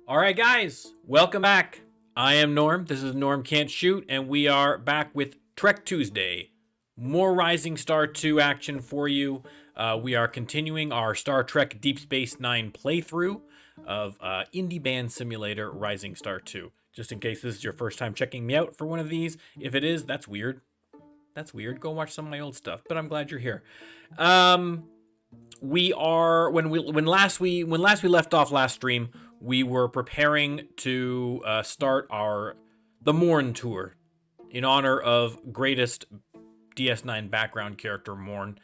All right, guys, welcome back. I am Norm. This is Norm Can't Shoot, and we are back with Trek Tuesday. More Rising Star 2 action for you. We are continuing our Star Trek Deep Space Nine playthrough of Indie Band Simulator Rising Star 2. Just in case this is your first time checking me out for one of these. If it is, that's weird. That's weird. Go watch some of my old stuff, but I'm glad you're here. We are when last we left off last stream, we were preparing to start the Morn tour in honor of greatest DS9 background character Morn.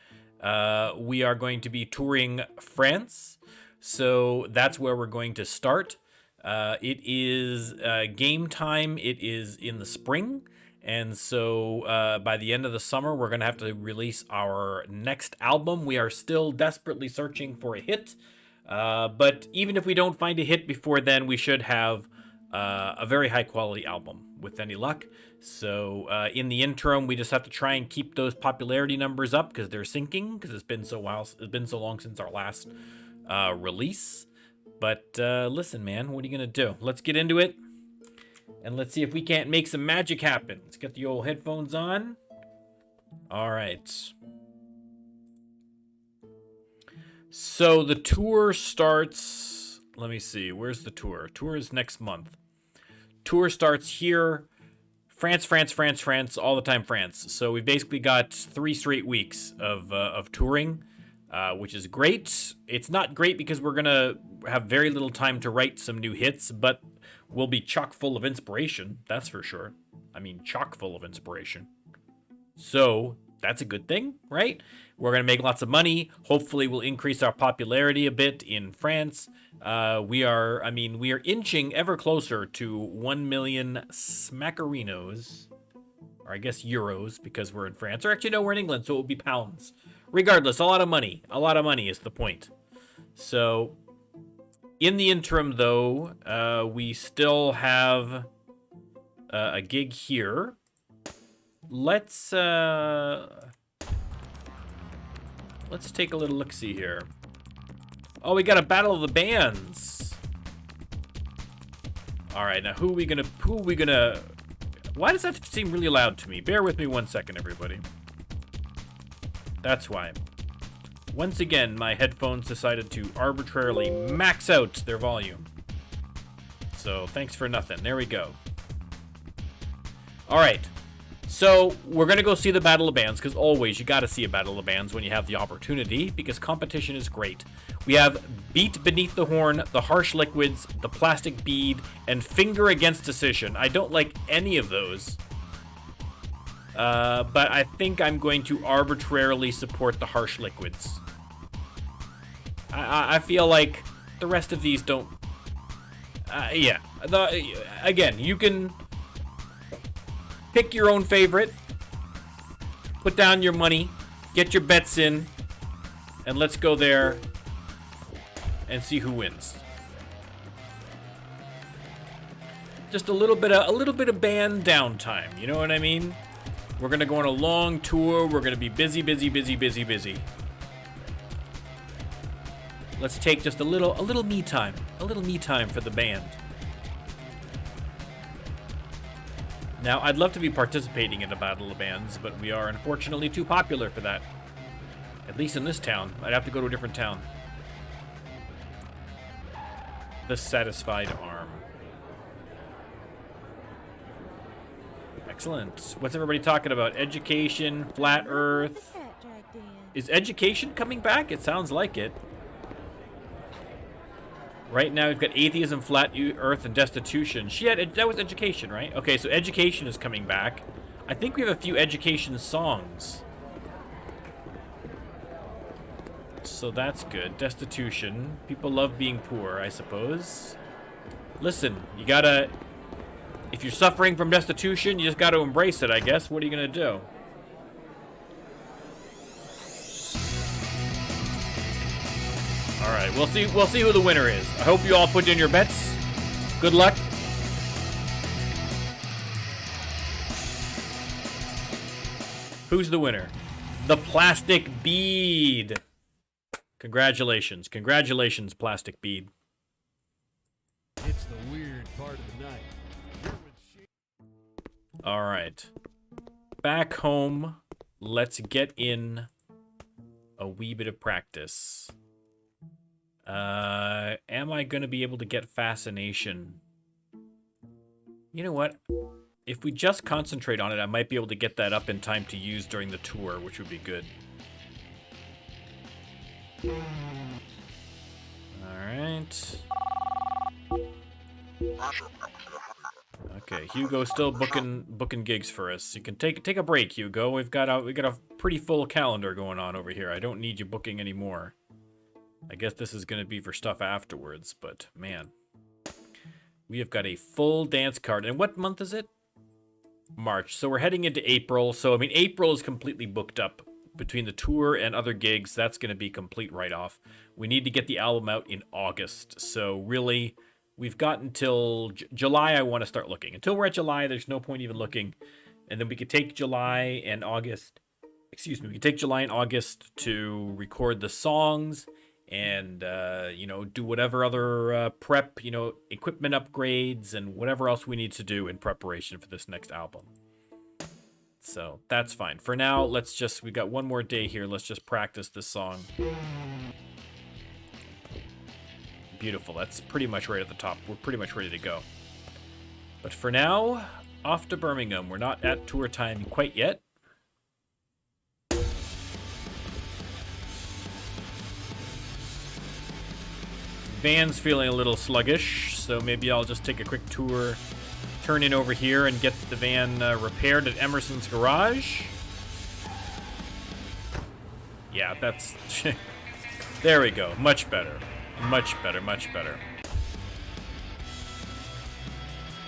We are going to be touring France, so that's where we're going to start. It is game time. It is in the spring. And so by the end of the summer, we're going to have to release our next album. We are still desperately searching for a hit. But even if we don't find a hit before then, we should have a very high quality album with any luck. So in the interim, we just have to try and keep those popularity numbers up because they're sinking because it's been so long since our last release. But listen, man, what are you going to do? Let's get into it. And let's see if we can't make some magic happen. Let's get the old headphones on. All right. So the tour starts... Let me see. Where's the tour? Tour is next month. Tour starts here. France, all the time France. So we've basically got 3 straight weeks of touring, which is great. It's not great because we're going to have very little time to write some new hits, but we'll be chock full of inspiration, that's for sure. I mean, chock full of inspiration. So that's a good thing, right? We're going to make lots of money. Hopefully we'll increase our popularity a bit in France. We are inching ever closer to 1 million smackerinos, or I guess euros because we're in France. Or actually, no, we're in England, so it will be pounds. Regardless, a lot of money. A lot of money is the point. So in the interim, though, we still have a gig here. Let's take a little look-see here. Oh, we got a battle of the bands. All right, now who are we gonna? Why does that seem really loud to me? Bear with me 1 second, everybody. That's why. Once again, my headphones decided to arbitrarily max out their volume. So, thanks for nothing. There we go. Alright. So, we're going to go see the Battle of Bands, because always you got to see a Battle of Bands when you have the opportunity, because competition is great. We have Beat Beneath the Horn, The Harsh Liquids, The Plastic Bead, and Finger Against Decision. I don't like any of those. But I think I'm going to arbitrarily support the Harsh Liquids. I feel like the rest of these don't... yeah. Again, you can pick your own favorite, put down your money, get your bets in, and let's go there and see who wins. Just a little bit of band downtime, you know what I mean? We're going to go on a long tour. We're going to be busy. Let's take just a little me time. A little me time for the band. Now, I'd love to be participating in a Battle of Bands, but we are unfortunately too popular for that. At least in this town. I'd have to go to a different town. The Satisfied Arm. Excellent. What's everybody talking about? Education, flat earth. Is education coming back? It sounds like it. Right now we've got atheism, flat earth, and destitution. That was education, right? Okay, so education is coming back. I think we have a few education songs. So that's good. Destitution. People love being poor, I suppose. Listen, you gotta... If you're suffering from destitution, you just got to embrace it, I guess. What are you going to do? All right, we'll see who the winner is. I hope you all put in your bets. Good luck. Who's the winner? The Plastic Bead. Congratulations. Congratulations, Plastic Bead. It's the weird part of the night. All right. Back home, let's get in a wee bit of practice. Am I going to be able to get Fascination? You know what? If we just concentrate on it, I might be able to get that up in time to use during the tour, which would be good. Alright. Okay, Hugo's still booking gigs for us. You can take a break, Hugo. We got a pretty full calendar going on over here. I don't need you booking anymore. I guess this is gonna be for stuff afterwards, but man. We have got a full dance card. And what month is it? March. So we're heading into April. So I mean April is completely booked up between the tour and other gigs. That's gonna be complete write-off. We need to get the album out in August. So really, we've got until July. I want to start looking. Until we're at July, there's no point even looking. And then we could take July and August. Excuse me. We could take July and August to record the songs and, you know, do whatever other prep, you know, equipment upgrades and whatever else we need to do in preparation for this next album. So that's fine. For now, we got one more day here. Let's just practice this song. Beautiful. That's pretty much right at the top. We're pretty much ready to go. But for now, off to Birmingham. We're not at tour time quite yet. Van's feeling a little sluggish, so maybe I'll just take a quick tour, turn in over here, and get the van repaired at Emerson's garage. Yeah, that's... There we go. Much better. Much better, much better.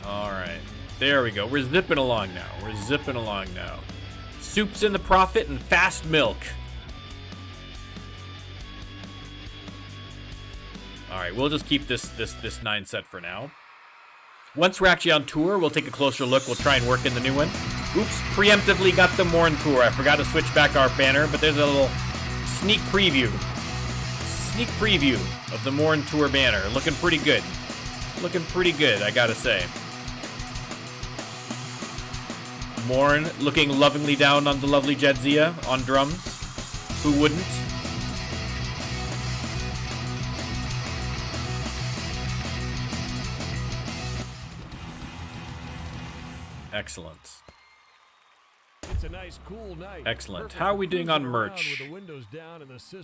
Alright. There we go. We're zipping along now. We're zipping along now. Soup's in the profit and fast milk. Alright, we'll just keep this 9 set for now. Once we're actually on tour, we'll take a closer look. We'll try and work in the new one. Oops, preemptively got the Morn tour. I forgot to switch back our banner, but there's a little sneak preview. Sneak preview of the Morn tour banner. Looking pretty good. Looking pretty good, I gotta say. Morn looking lovingly down on the lovely Jedzia on drums. Who wouldn't? Excellent. It's a nice, cool night. Excellent. How are we doing on merch?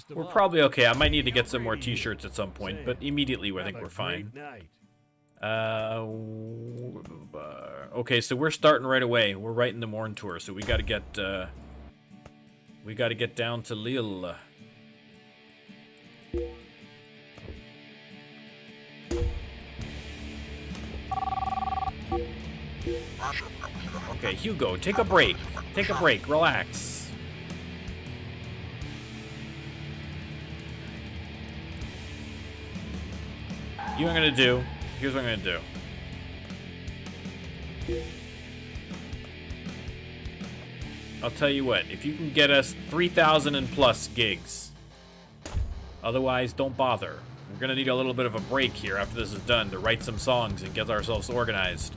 We're probably okay. I might need to get some more t-shirts at some point, but immediately I think we're fine. Okay, so we're starting right away. We're right in the Morn tour, so we got to get down to Lille. Okay, Hugo, take a break. Take a break. Relax. You know what I'm gonna do? Here's what I'm gonna do. I'll tell you what. If you can get us 3,000 and plus gigs, otherwise don't bother. We're gonna need a little bit of a break here after this is done to write some songs and get ourselves organized.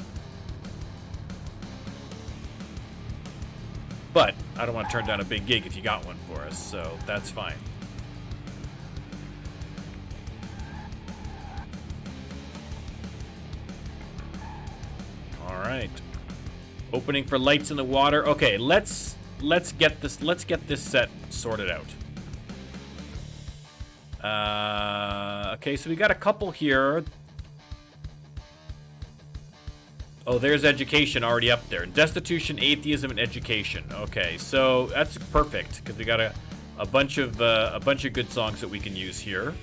But I don't want to turn down a big gig if you got one for us, so that's fine. All right. Opening for Lights in the Water. Okay, let's get this set sorted out. Okay, so we got a couple here. Oh, there's education already up there. Destitution, atheism, and education. Okay, so that's perfect because we got a bunch of good songs that we can use here.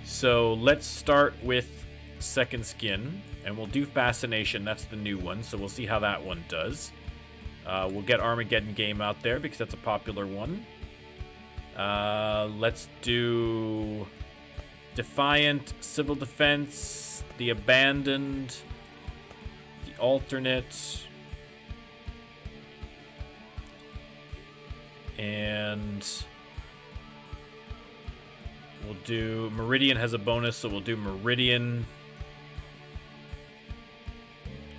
So let's start with Second Skin, and we'll do Fascination. That's the new one, so we'll see how that one does. We'll get Armageddon Game out there because that's a popular one. Let's do Defiant, Civil Defense, The Abandoned, The Alternate, and we'll do Meridian has a bonus, so we'll do Meridian.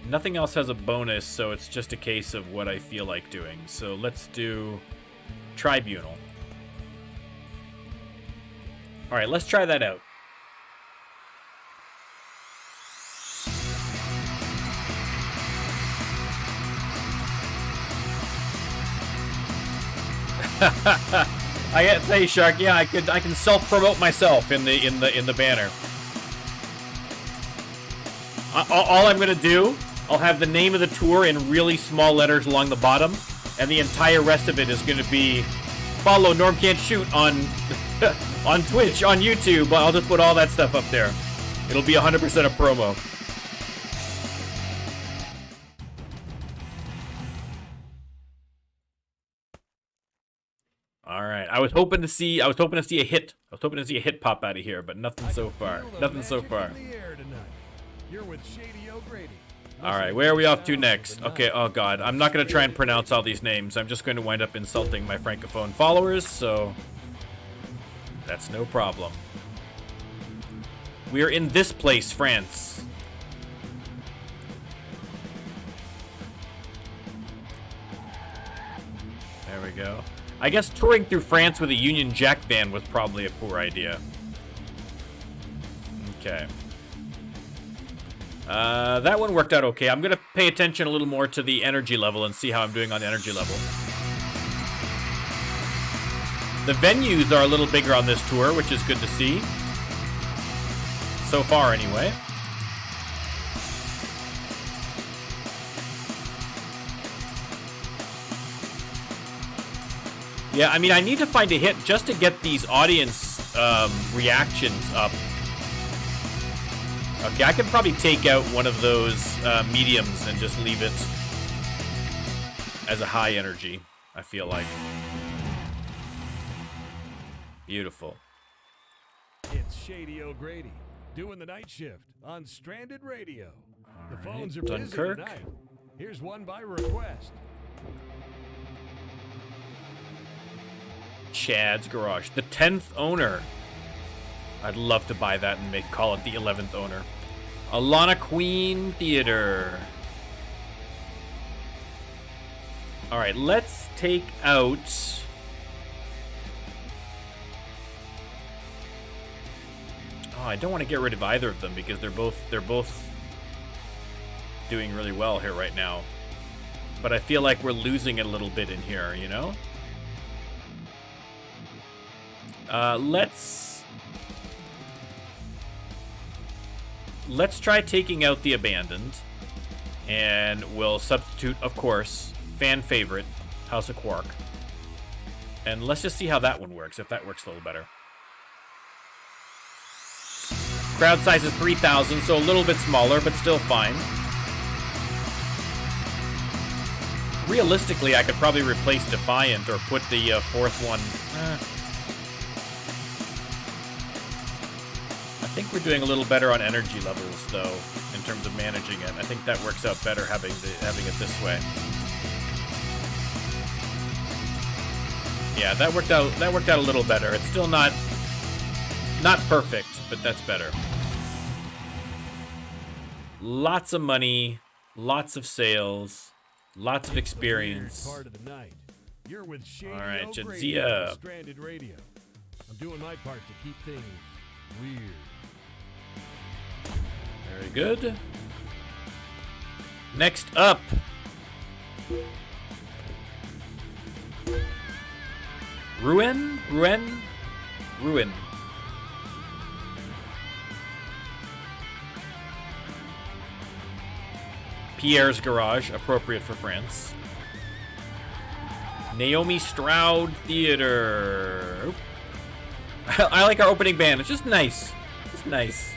Nothing else has a bonus, so it's just a case of what I feel like doing. So let's do Tribunal. All right, let's try that out. I gotta say, Shark, yeah, I can self-promote myself in the banner. All I'm gonna do, I'll have the name of the tour in really small letters along the bottom, and the entire rest of it is gonna be follow Norm Can't Shoot on on Twitch, on YouTube. I'll just put all that stuff up there. It'll be 100% a promo. All right. I was hoping to see a hit. I was hoping to see a hit pop out of here, but nothing so far. Nothing so far. All right. Where are we off to next? Okay. Oh God. I'm not gonna try and pronounce all these names. I'm just going to wind up insulting my francophone followers. So that's no problem. We're in this place, France. There we go. I guess touring through France with a Union Jack van was probably a poor idea. Okay. That one worked out okay. I'm going to pay attention a little more to the energy level and see how I'm doing on the energy level. The venues are a little bigger on this tour, which is good to see. So far, anyway. Yeah, I mean, I need to find a hit just to get these audience reactions up. Okay, I can probably take out one of those mediums and just leave it as a high energy, I feel like. Beautiful. It's Shady O'Grady doing the night shift on Stranded Radio. The phones are busy Dunkirk. tonight. Here's one by request. Chad's Garage. The 10th owner. I'd love to buy that and call it the 11th owner. Alana Queen Theater. All right, let's take out... Oh, I don't want to get rid of either of them because they're both doing really well here right now. But I feel like we're losing it a little bit in here, you know? Let's try taking out the Abandoned, and we'll substitute, of course, fan favorite, House of Quark. And let's just see how that one works, if that works a little better. Crowd size is 3,000, so a little bit smaller, but still fine. Realistically, I could probably replace Defiant or put the fourth one... I think we're doing a little better on energy levels, though, in terms of managing it. I think that works out better having it this way. Yeah, that worked out a little better. It's still not perfect, but that's better. Lots of money, lots of sales, lots of experience. Part of the night. You're with Shady All right, O'Grady Jadzia. on Stranded Radio. I'm doing my part to keep things weird. Very good. Next up. Ruin. Pierre's Garage, appropriate for France. Naomi Stroud Theater. I like our opening band. It's just nice. Just nice.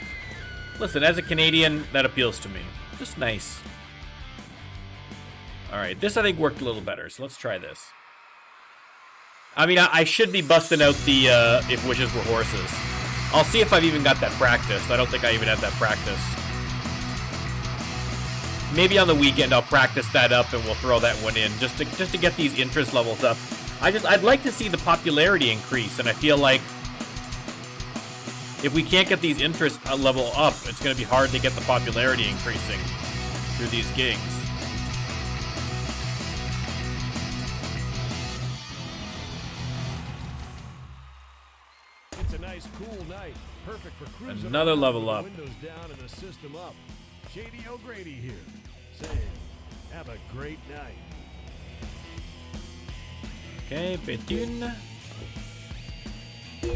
Listen, as a Canadian, that appeals to me. Just nice. Alright, this I think worked a little better, so let's try this. I mean, I should be busting out the If Wishes Were Horses. I'll see if I've even got that practiced. I don't think I even have that practiced. Maybe on the weekend I'll practice that up and we'll throw that one in just to get these interest levels up. I'd like to see the popularity increase, and I feel like if we can't get these interest level up, it's going to be hard to get the popularity increasing. through these gigs. It's a nice, cool night. Perfect for cruising. Another level up. Windows down and the system up. Shady O'Grady here, saying, have a great night. Okay, Betune. There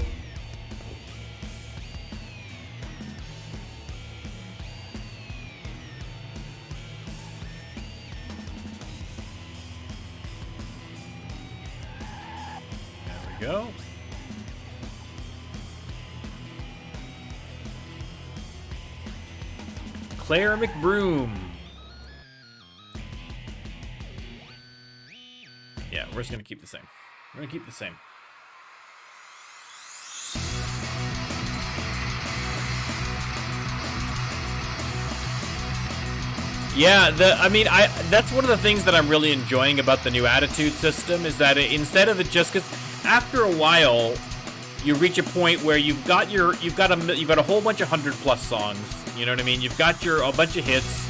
we go. Claire McBroom. Yeah, we're just gonna keep the same. We're gonna keep the same. Yeah, that's one of the things that I'm really enjoying about the new attitude system is that instead of it just because after a while you reach a point where you've got a whole bunch of 100+ songs. You know what I mean? You've got a bunch of hits,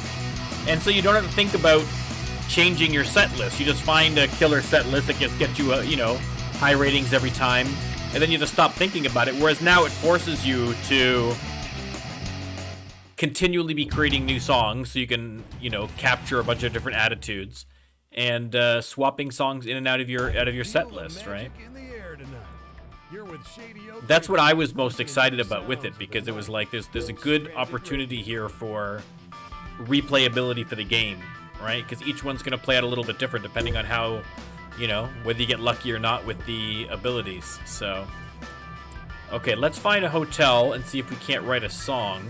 and so you don't have to think about changing your set list. You just find a killer set list that gets you high ratings every time, and then you just stop thinking about it. Whereas now it forces you to continually be creating new songs so you can capture a bunch of different attitudes and swapping songs in and out of your set list, right? That's what I was most excited about with it, because it was like there's a good opportunity here for replayability for the game, right? Because each one's going to play out a little bit different depending on how, whether you get lucky or not with the abilities. So, okay, let's find a hotel and see if we can't write a song.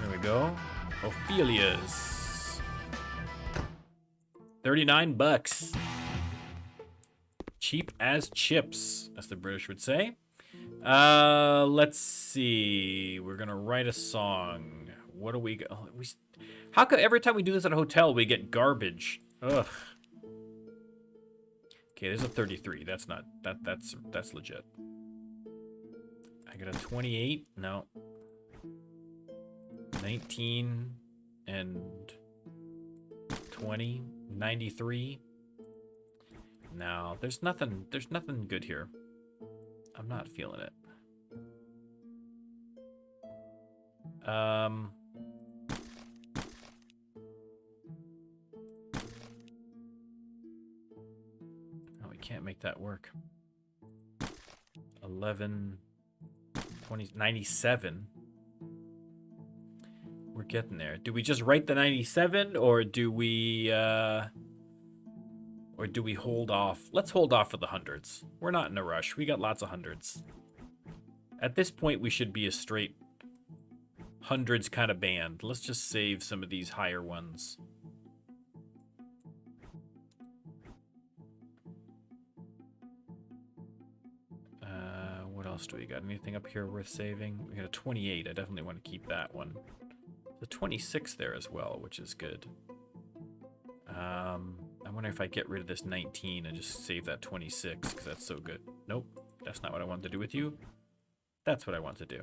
There we go. Ophelia's. $39. Cheap as chips, as the British would say. Let's see. We're gonna write a song. What do we go? How come every time we do this at a hotel we get garbage? Ugh. Okay, there's a 33. That's not that's legit. I got a 28. No. 19 and 20. 93. No, there's nothing good here. I'm not feeling it. No, we can't make that work. 11, 20, 97. We're getting there. Do we just write the 97, or do we hold off? Let's hold off for the hundreds. We're not in a rush. We got lots of hundreds. At this point, we should be a straight hundreds kind of band. Let's just save some of these higher ones. What else do we got? Anything up here worth saving? We got a 28. I definitely want to keep that one. The 26 there as well, which is good. I wonder if I get rid of this 19 and just save that 26, because that's so good. Nope, that's not what I wanted to do with you. That's what I want to do.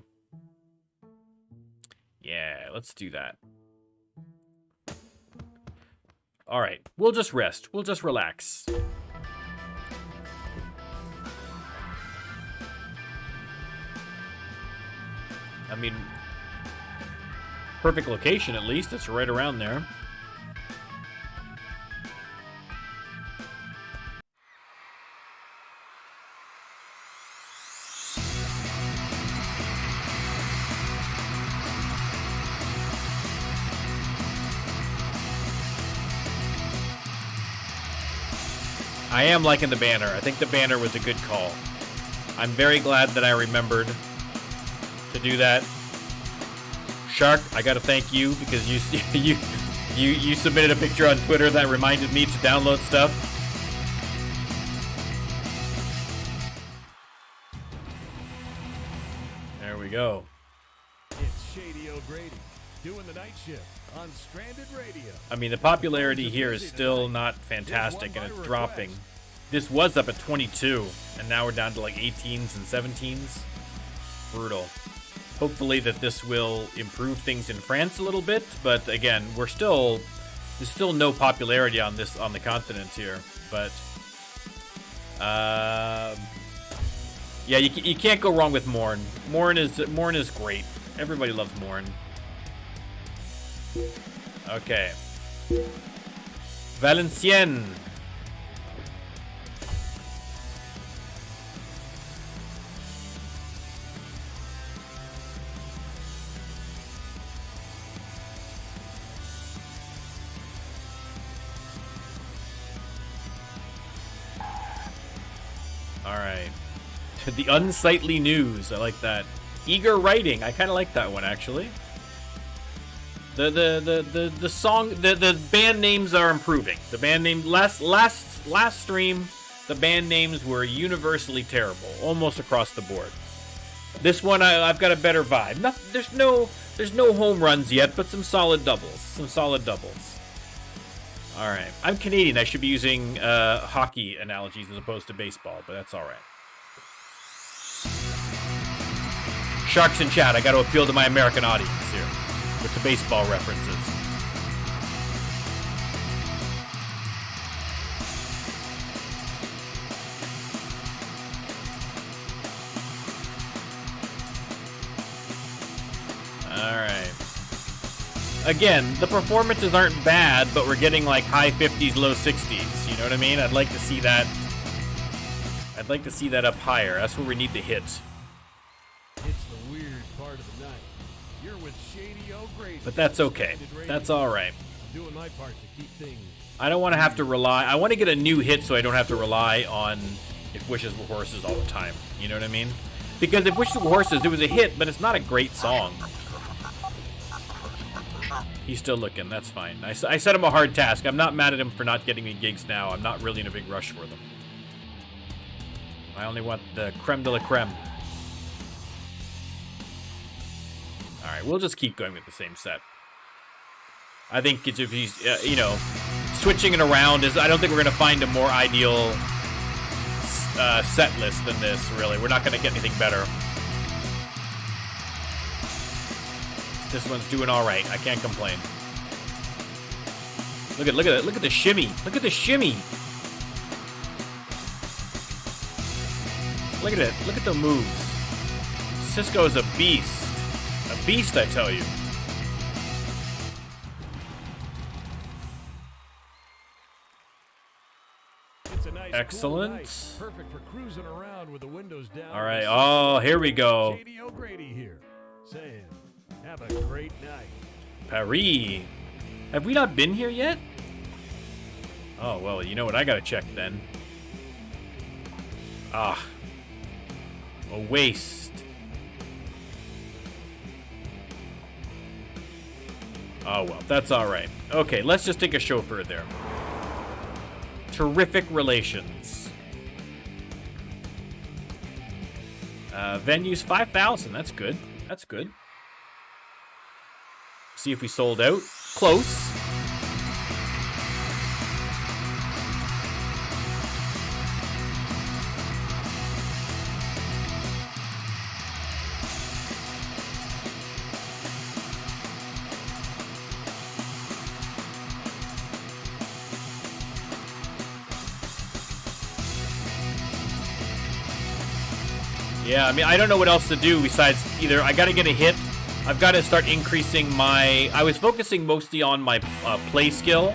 Yeah, let's do that. All right, we'll just rest. We'll just relax. I mean, perfect location at least. It's right around there. I am liking the banner. I think the banner was a good call. I'm very glad that I remembered to do that. Shark, I gotta thank you, because you submitted a picture on Twitter that reminded me to download stuff. There we go. It's Shady O'Grady doing the night shift on Stranded Radio. I mean, the popularity here is still not fantastic, and it's dropping. This was up at 22, and now we're down to like 18s and 17s. Brutal. Hopefully that this will improve things in France a little bit, but again, there's still no popularity on the continent here. But yeah, you can't go wrong with Morn. Morn is great. Everybody loves Morn. Okay. Valenciennes. Alright. The unsightly news. I like that. Eager writing. I kind of like that one, actually. The song, the band names are improving. The band name last stream, the band names were universally terrible, almost across the board. This one, I've got a better vibe. There's no home runs yet, but some solid doubles. All right, I'm Canadian. I should be using hockey analogies as opposed to baseball, but that's all right. Sharks in chat. I got to appeal to my American audience here with the baseball references. All right. Again, the performances aren't bad, but we're getting like high 50s, low 60s. You know what I mean? I'd like to see that. I'd like to see that up higher. That's where we need to hit. It's the weird part of the night. You're with Shady O'Grady. But that's okay. That's all right. I'm doing my part to keep things. I don't want to have to rely. I want to get a new hit so I don't have to rely on If Wishes Were Horses all the time. You know what I mean? Because If Wishes Were Horses, it was a hit, but it's not a great song. He's still looking. That's fine. I set him a hard task. I'm not mad at him for not getting me gigs now. I'm not really in a big rush for them. I only want the creme de la creme. Alright, we'll just keep going with the same set. I think it's if he's, you know, switching it around is. I don't think we're going to find a more ideal set list than this, really. We're not going to get anything better. This one's doing all right. I can't complain. Look at it. Look at the shimmy. Look at the shimmy. Look at it. Look at the moves. Cisco is a beast. A beast, I tell you. It's a nice, excellent. Cool night. Perfect for cruising around with the windows down. All right. Oh, here we go. Shady O'Grady here, saying, have a great night. Paris. Have we not been here yet? Oh, well, you know what? I gotta check then. Ah. A waste. Oh, well, that's all right. Okay, let's just take a chauffeur there. Terrific relations. Venues 5,000. That's good. That's good. See if we sold out. Close. Yeah, I mean, I don't know what else to do besides either I got to get a hit. I've got to start increasing my... I was focusing mostly on my play skill,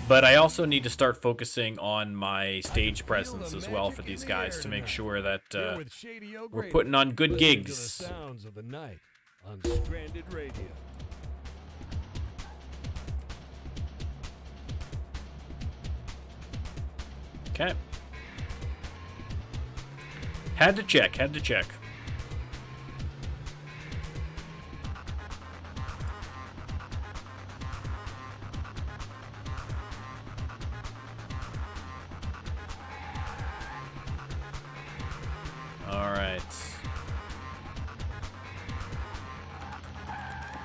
but I also need to start focusing on my stage presence as well for these guys to make sure that we're putting on good gigs. Sounds of the night on Stranded Radio. Okay. Had to check. All right.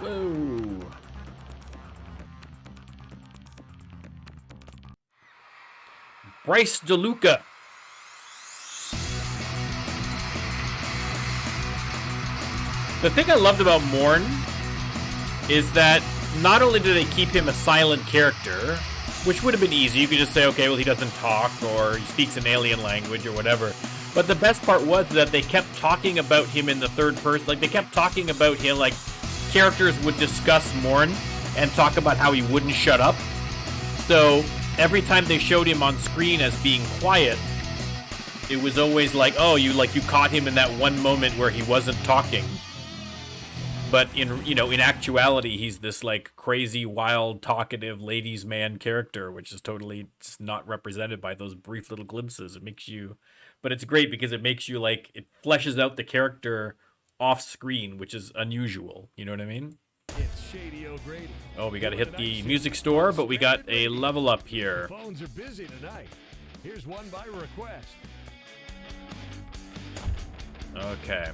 Whoa. Bryce DeLuca. The thing I loved about Morn is that not only do they keep him a silent character, which would have been easy. You could just say, okay, well, he doesn't talk, or he speaks an alien language, or whatever. But the best part was that they kept talking about him in the third person. Like, they kept talking about him, like, characters would discuss Morn and talk about how he wouldn't shut up. So, every time they showed him on screen as being quiet, it was always like, oh, you caught him in that one moment where he wasn't talking. But in actuality, he's this like crazy, wild, talkative ladies' man character, which is totally not represented by those brief little glimpses. But it's great because it makes you like, it fleshes out the character off screen, which is unusual. You know what I mean? It's Shady O'Grady. Oh, we got to hit the music store, but we got a level up here. The phones are busy tonight. Here's one by request. Okay.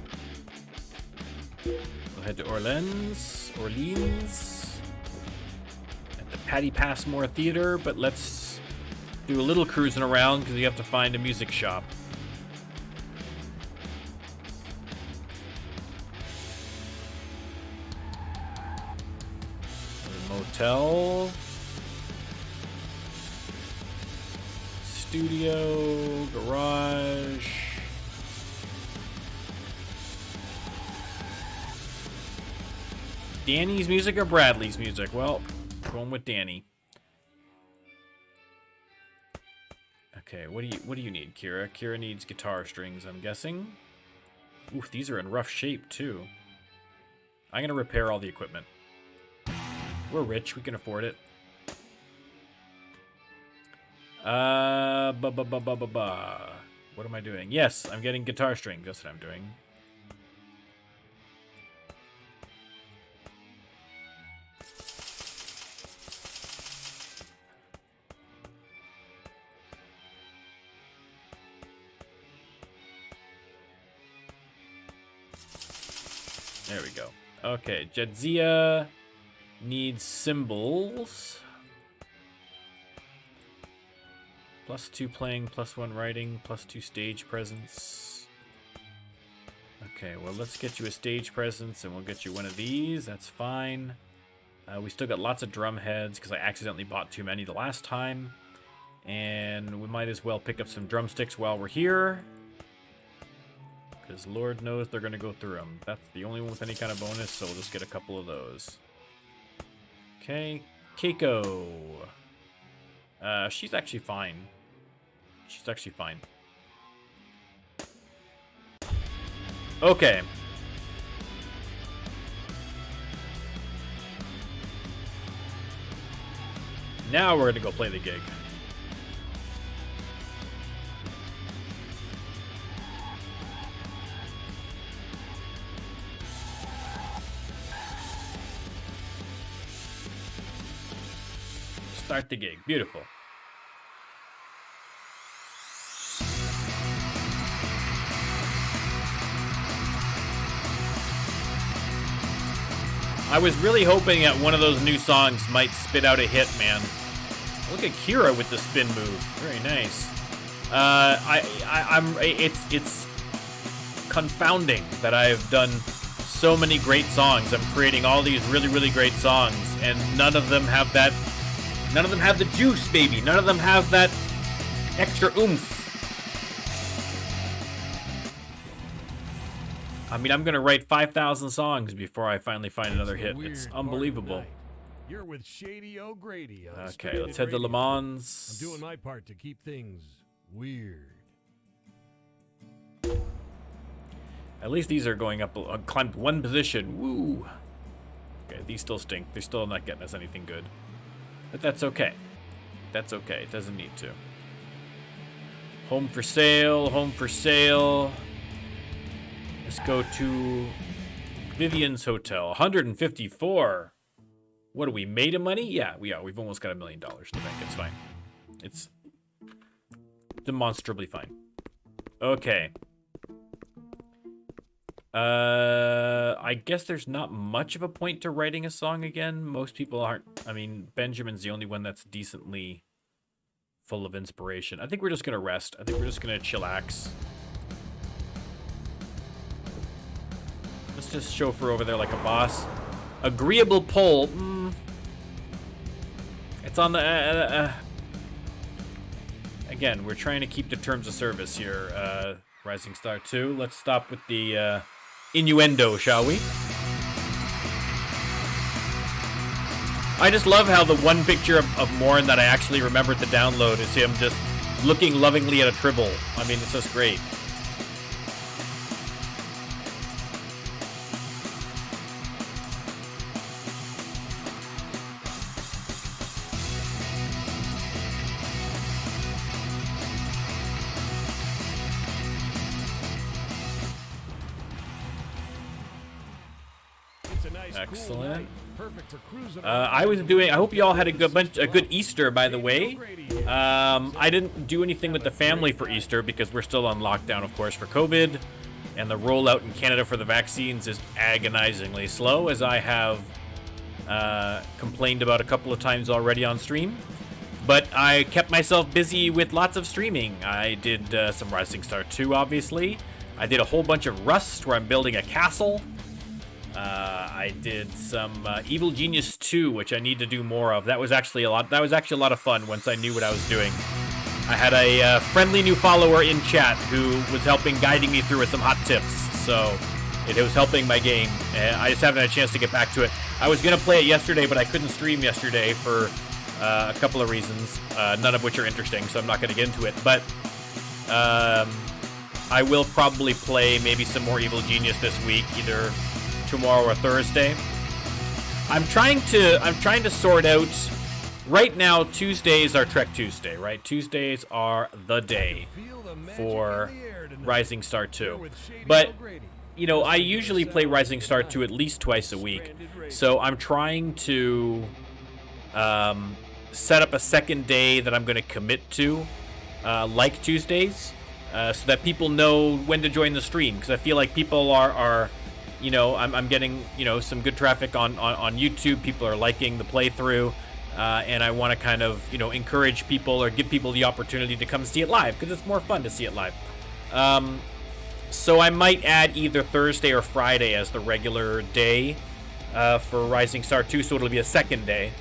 We'll head to Orleans, at the Patty Passmore Theater, but let's do a little cruising around because we have to find a music shop. A motel, studio, garage. Danny's music or Bradley's music? Well, going with Danny. Okay, what do you need, Kira? Kira needs guitar strings, I'm guessing. Oof, these are in rough shape too. I'm gonna repair all the equipment. We're rich, we can afford it. What am I doing? Yes, I'm getting guitar strings. That's what I'm doing. There we go. Okay, Jadzia needs cymbals. +2 playing, +1 writing, +2 stage presence. Okay, well, let's get you a stage presence, and we'll get you one of these. That's fine. We still got lots of drum heads, because I accidentally bought too many the last time. And we might as well pick up some drumsticks while we're here. Because Lord knows they're going to go through them. That's the only one with any kind of bonus, so we'll just get a couple of those. Okay, Keiko. She's actually fine. She's actually fine. Okay. Now we're going to go play the gig. Start the gig. Beautiful. I was really hoping that one of those new songs might spit out a hit, man. Look at Kira with the spin move. Very nice. It's confounding that I've done so many great songs. I'm creating all these really, really great songs, and none of them have that. None of them have the juice, baby. None of them have that extra oomph. I mean, I'm gonna write 5,000 songs before I finally find another hit. It's unbelievable. You're with Shady O'Grady. Okay, let's head to Le Mans. I'm doing my part to keep things weird. At least these are going up, climbed one position. Woo! Okay, these still stink. They're still not getting us anything good. But that's okay. That's okay. It doesn't need to. Home for sale. Home for sale. Let's go to Vivian's Hotel. 154. What are we, made of money? Yeah, we are. We've almost got $1 million in the bank. It's fine. It's demonstrably fine. Okay. I guess there's not much of a point to writing a song again. Most people aren't. I mean, Benjamin's the only one that's decently full of inspiration. I think we're just gonna rest. I think we're just gonna chillax. let's just chauffeur over there like a boss. Agreeable poll. It's on the... Again, we're trying to keep the terms of service here. Rising Star 2. Let's stop with the innuendo, shall we? I just love how the one picture of Morn that I actually remembered to download is him just looking lovingly at a tribble. I mean, it's just great. Excellent. I hope you all had a good Easter, by the way. I didn't do anything with the family for Easter because we're still on lockdown, of course, for COVID. And the rollout in Canada for the vaccines is agonizingly slow, as I have complained about a couple of times already on stream. But I kept myself busy with lots of streaming. I did some Rising Star 2, obviously. I did a whole bunch of Rust, where I'm building a castle. I did some Evil Genius 2, which I need to do more of. That was actually a lot of fun once I knew what I was doing. I had a friendly new follower in chat who was guiding me through with some hot tips. So it was helping my game. I just haven't had a chance to get back to it. I was gonna play it yesterday, but I couldn't stream yesterday for a couple of reasons, none of which are interesting, so I'm not gonna get into it. But I will probably play maybe some more Evil Genius this week, either tomorrow or Thursday. I'm trying to sort out. Right now, Tuesdays are Trek Tuesday, right? Tuesdays are the day for Rising Star 2. But, you know, I usually play Rising Star 2 at least twice a week. So I'm trying to set up a second day that I'm going to commit to, like Tuesdays, so that people know when to join the stream. Because I feel like people are you know, I'm getting, you know, some good traffic on YouTube. People are liking the playthrough. And I want to kind of, you know, encourage people or give people the opportunity to come see it live, because it's more fun to see it live. So I might add either Thursday or Friday as the regular day for Rising Star 2, so it'll be a second day.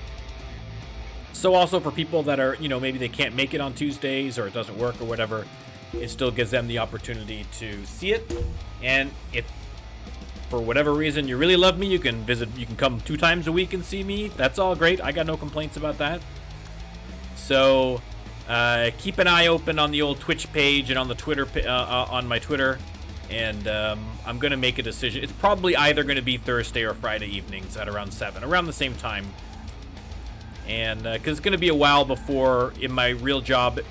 So also for people that are, you know, maybe they can't make it on Tuesdays or it doesn't work or whatever, it still gives them the opportunity to see it. And if for whatever reason you really love me, you can come 2 times a week and see me. That's all great. I got no complaints about that. So keep an eye open on the old Twitch page and on the Twitter, on my Twitter. And I'm going to make a decision. It's probably either going to be Thursday or Friday evenings at around 7, around the same time. And because it's going to be a while before in my real job,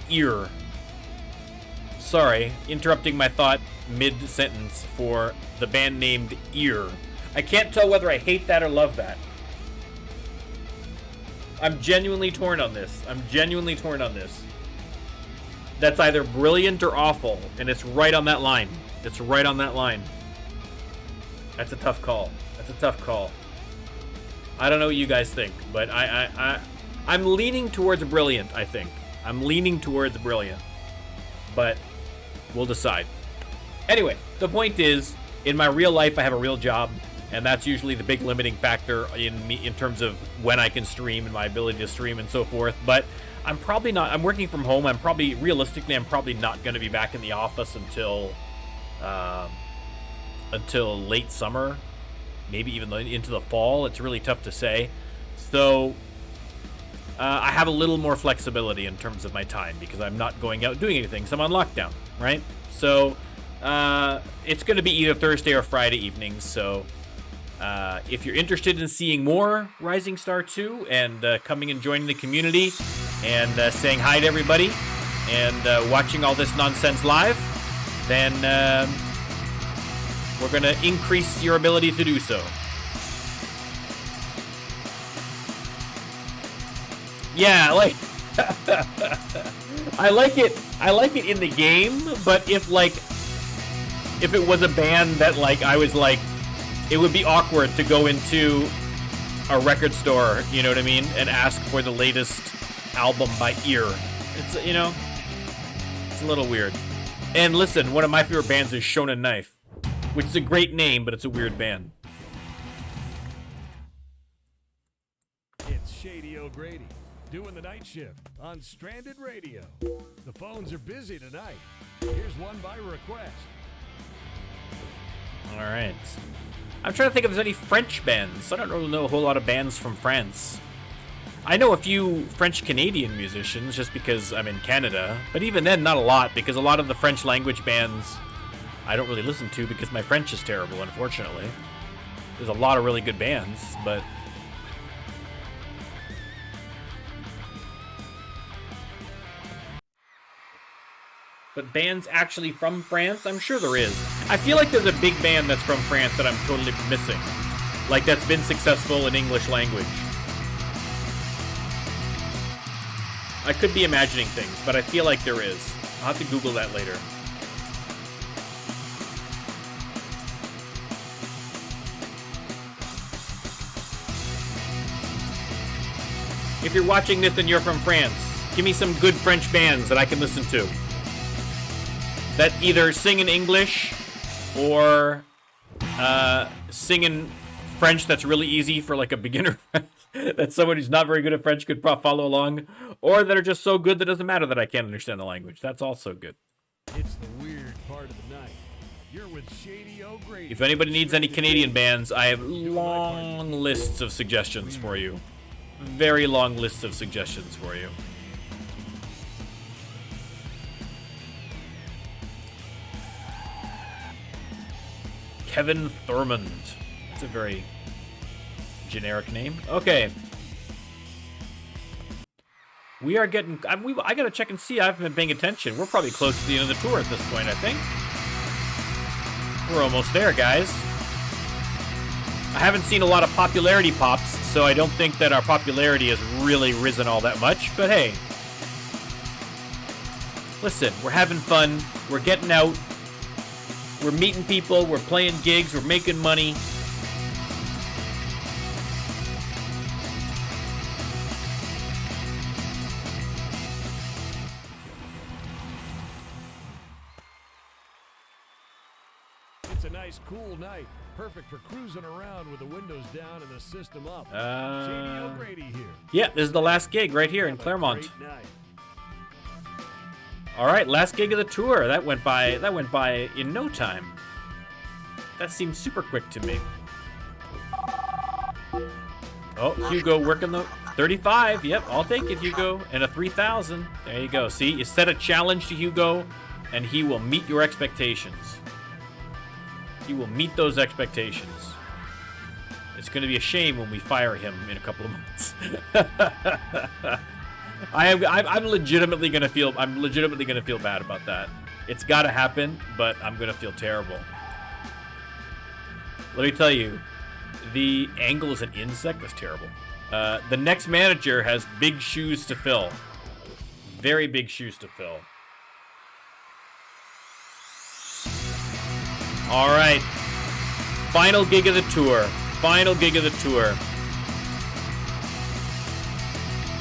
Sorry, interrupting my thought mid-sentence for the band named Ear. I can't tell whether I hate that or love that. I'm genuinely torn on this. That's either brilliant or awful, and it's right on that line. That's a tough call. I don't know what you guys think, but I'm leaning towards brilliant, I think. But we'll decide. Anyway, the point is, in my real life, I have a real job, and that's usually the big limiting factor in terms of when I can stream and my ability to stream and so forth. But I'm probably not. I'm working from home. Realistically, I'm probably not going to be back in the office until late summer, maybe even into the fall. It's really tough to say. So I have a little more flexibility in terms of my time because I'm not going out doing anything. So I'm on lockdown, right? So it's going to be either Thursday or Friday evenings. So if you're interested in seeing more Rising Star 2 and coming and joining the community and saying hi to everybody and watching all this nonsense live, then we're going to increase your ability to do so. Yeah, like I like it in the game, but if it was a band that I was it would be awkward to go into a record store, you know what I mean, and ask for the latest album by Ear. It's, you know, it's a little weird. And listen, one of my favorite bands is Shonen Knife. which is a great name, but it's a weird band. It's Shady O'Grady doing the night shift on Stranded Radio. The phones are busy tonight. Here's one by request. All right. I'm trying to think if there's any French bands. I don't really know a whole lot of bands from France. I know a few French-Canadian musicians just because I'm in Canada, but even then, not a lot, because a lot of the French language bands I don't really listen to because my French is terrible, unfortunately. There's a lot of really good bands, but... But bands actually from France? I'm sure there is. I feel like there's a big band that's from France that I'm totally missing. Like, that's been successful in English language. I could be imagining things, but I feel like there is. I'll have to Google that later. If you're watching this and you're from France, give me some good French bands that I can listen to. That either sing in English or sing in French that's really easy for like a beginner that someone who's not very good at French could follow along, or that are just so good that it doesn't matter that I can't understand the language. That's also good. It's the weird part of the night. You're with Shady O'Grady. If anybody needs any Canadian bands, I have long lists of suggestions for you. Very long lists of suggestions for you. Kevin Thurmond. That's a very generic name. Okay. We are getting... I gotta check and see. I haven't been paying attention. We're probably close to the end of the tour at this point, I think. We're almost there, guys. I haven't seen a lot of popularity pops, so I don't think that our popularity has really risen all that much. But hey. Listen, we're having fun. We're getting out. We're meeting people, we're playing gigs, we're making money. It's a nice, cool night. Perfect for cruising around with the windows down and the system up. Shady O'Grady here. Yeah, this is the last gig right here in Claremont. All right, last gig of the tour. That went by in no time. That seems super quick to me. Oh, Hugo working the 35. Yep, I'll take it, Hugo. And a 3,000. There you go. See, you set a challenge to Hugo, and he will meet your expectations. He will meet those expectations. It's going to be a shame when we fire him in a couple of months. I'm legitimately gonna feel bad about that. It's gotta happen, but I'm gonna feel terrible. Let me tell you, the angle as an insect was terrible. The next manager has big shoes to fill. Very big shoes to fill. All right, final gig of the tour. Final gig of the tour.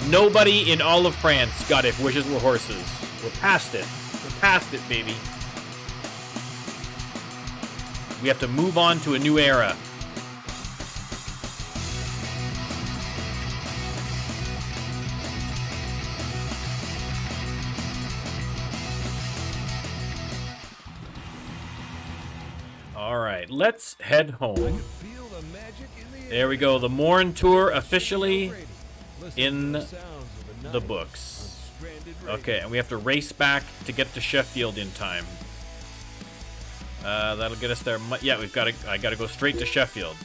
Nobody in all of France got If Wishes Were Horses. We're past it. We're past it, baby. We have to move on to a new era. All right, let's head home. There we go. The Morn Tour officially in the books. Okay, and we have to race back to get to Sheffield in time. That'll get us there. Yeah, I gotta go straight to Sheffield.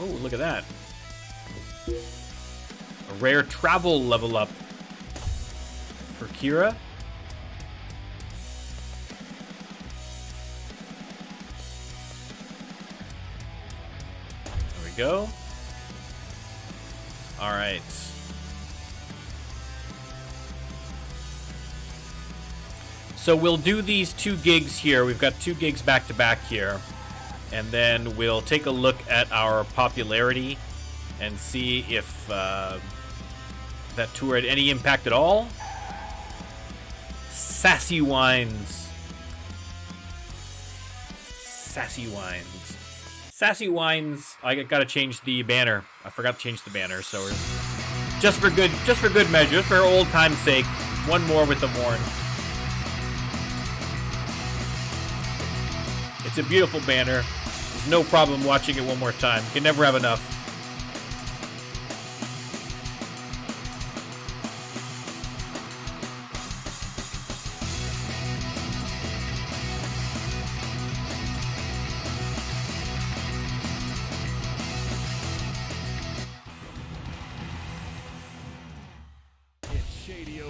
Oh, look at that. A rare travel level up for Kira. There we go. All right. So we'll do these 2 gigs here. We've got 2 gigs back to back here. And then we'll take a look at our popularity and see if If that tour had any impact at all. Sassy Wines. Sassy Wines. Sassy Wines. I gotta change the banner. I forgot to change the banner, so we're just for good measure, just for old time's sake. One more with the Morn. It's a beautiful banner. There's no problem watching it one more time. You can never have enough.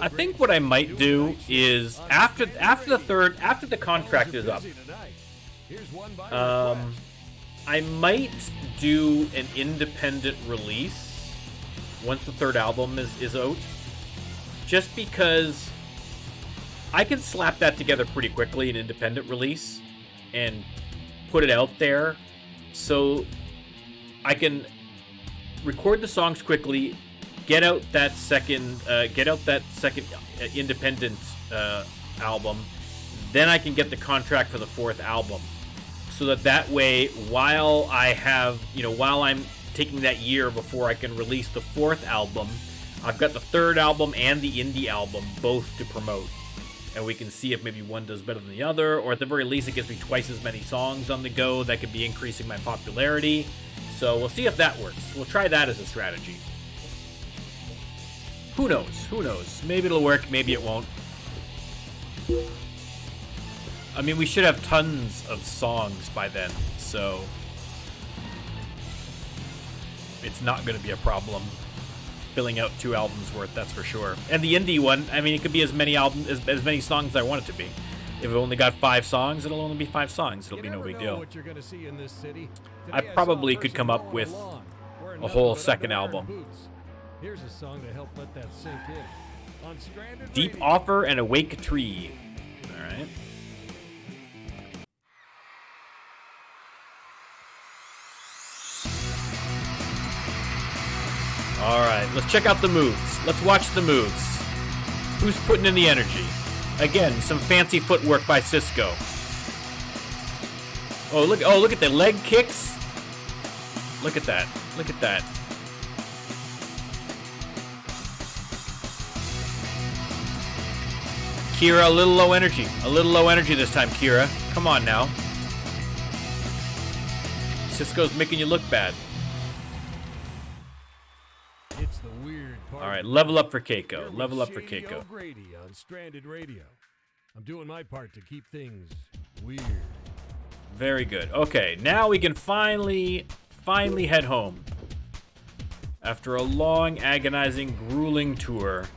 I think what I might do is after the contract is up, I might do an independent release once the third album is out, just because I can slap that together pretty quickly, an independent release, and put it out there, so I can record the songs quickly. Get out that second independent album. Then I can get the contract for the fourth album, so that way, while I'm taking that year before I can release the fourth album, I've got the third album and the indie album both to promote, and we can see if maybe one does better than the other, or at the very least, it gives me twice as many songs on the go. That could be increasing my popularity. So we'll see if that works. We'll try that as a strategy. Who knows? Who knows? Maybe it'll work, maybe it won't. I mean, we should have tons of songs by then, so it's not going to be a problem filling out 2 albums worth, that's for sure. And the indie one, I mean, it could be as many songs as I want it to be. If it only got 5 songs, it'll only be 5 songs. It'll be no big deal. I probably could come up with a whole second album. Here's a song to help let that sink in. On Stranded Deep Radio. Offer and Awake Tree. All right. All right, let's check out the moves. Let's watch the moves. Who's putting in the energy? Again, some fancy footwork by Cisco. Oh, look at the leg kicks. Look at that. Look at that. Kira, a little low energy. A little low energy this time, Kira. Come on now. Cisco's making you look bad. It's the weird part. All right, level up for Keiko. Level up for Keiko. Grady on Stranded Radio. I'm doing my part to keep things weird. Very good. Okay, now we can finally head home. After a long, agonizing, grueling tour,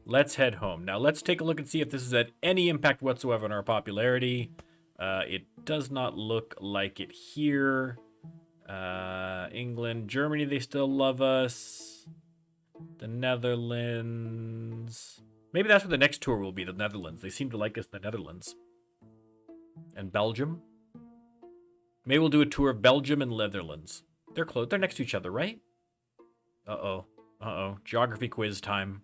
let's head home. Now, let's take a look and see if this has had any impact whatsoever on our popularity. It does not look like it here. England, Germany, they still love us. The Netherlands. Maybe that's what the next tour will be, the Netherlands. They seem to like us in the Netherlands. And Belgium. Maybe we'll do a tour of Belgium and Netherlands. They're close. They're next to each other, right? Uh-oh. Uh-oh. Geography quiz time.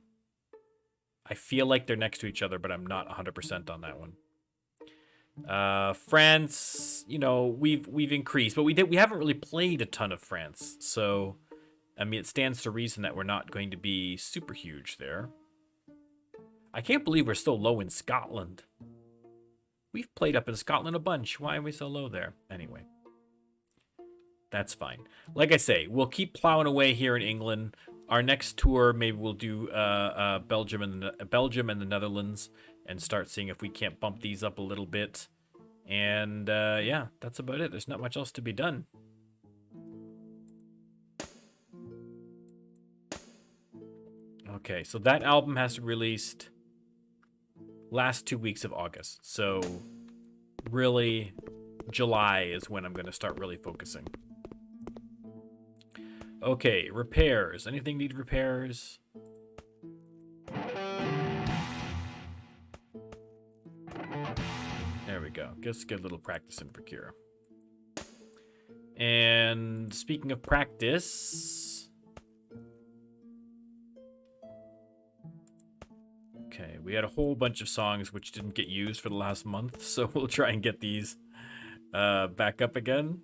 I feel like they're next to each other, but I'm not 100% on that one. France, you know, we've increased, but we haven't really played a ton of France. So, I mean, it stands to reason that we're not going to be super huge there. I can't believe we're so low in Scotland. We've played up in Scotland a bunch. Why are we so low there? Anyway, that's fine. Like I say, we'll keep plowing away here in England. Our next tour, maybe we'll do Belgium and the Netherlands, and start seeing if we can't bump these up a little bit. And yeah, that's about it. There's not much else to be done. Okay, so that album has to be released last 2 weeks of August. So really, July is when I'm going to start really focusing. Okay, repairs. Anything need repairs? There we go. Just get a little practice in for Kira. And speaking of practice, Okay, we had a whole bunch of songs which didn't get used for the last month, so we'll try and get these back up again.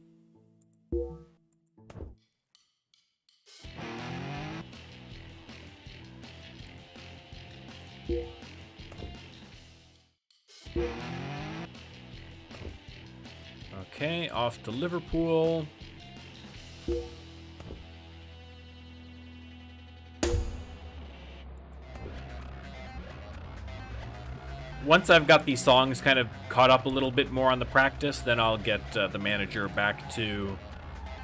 Okay, off to Liverpool. Once I've got these songs kind of caught up a little bit more on the practice, then I'll get the manager back to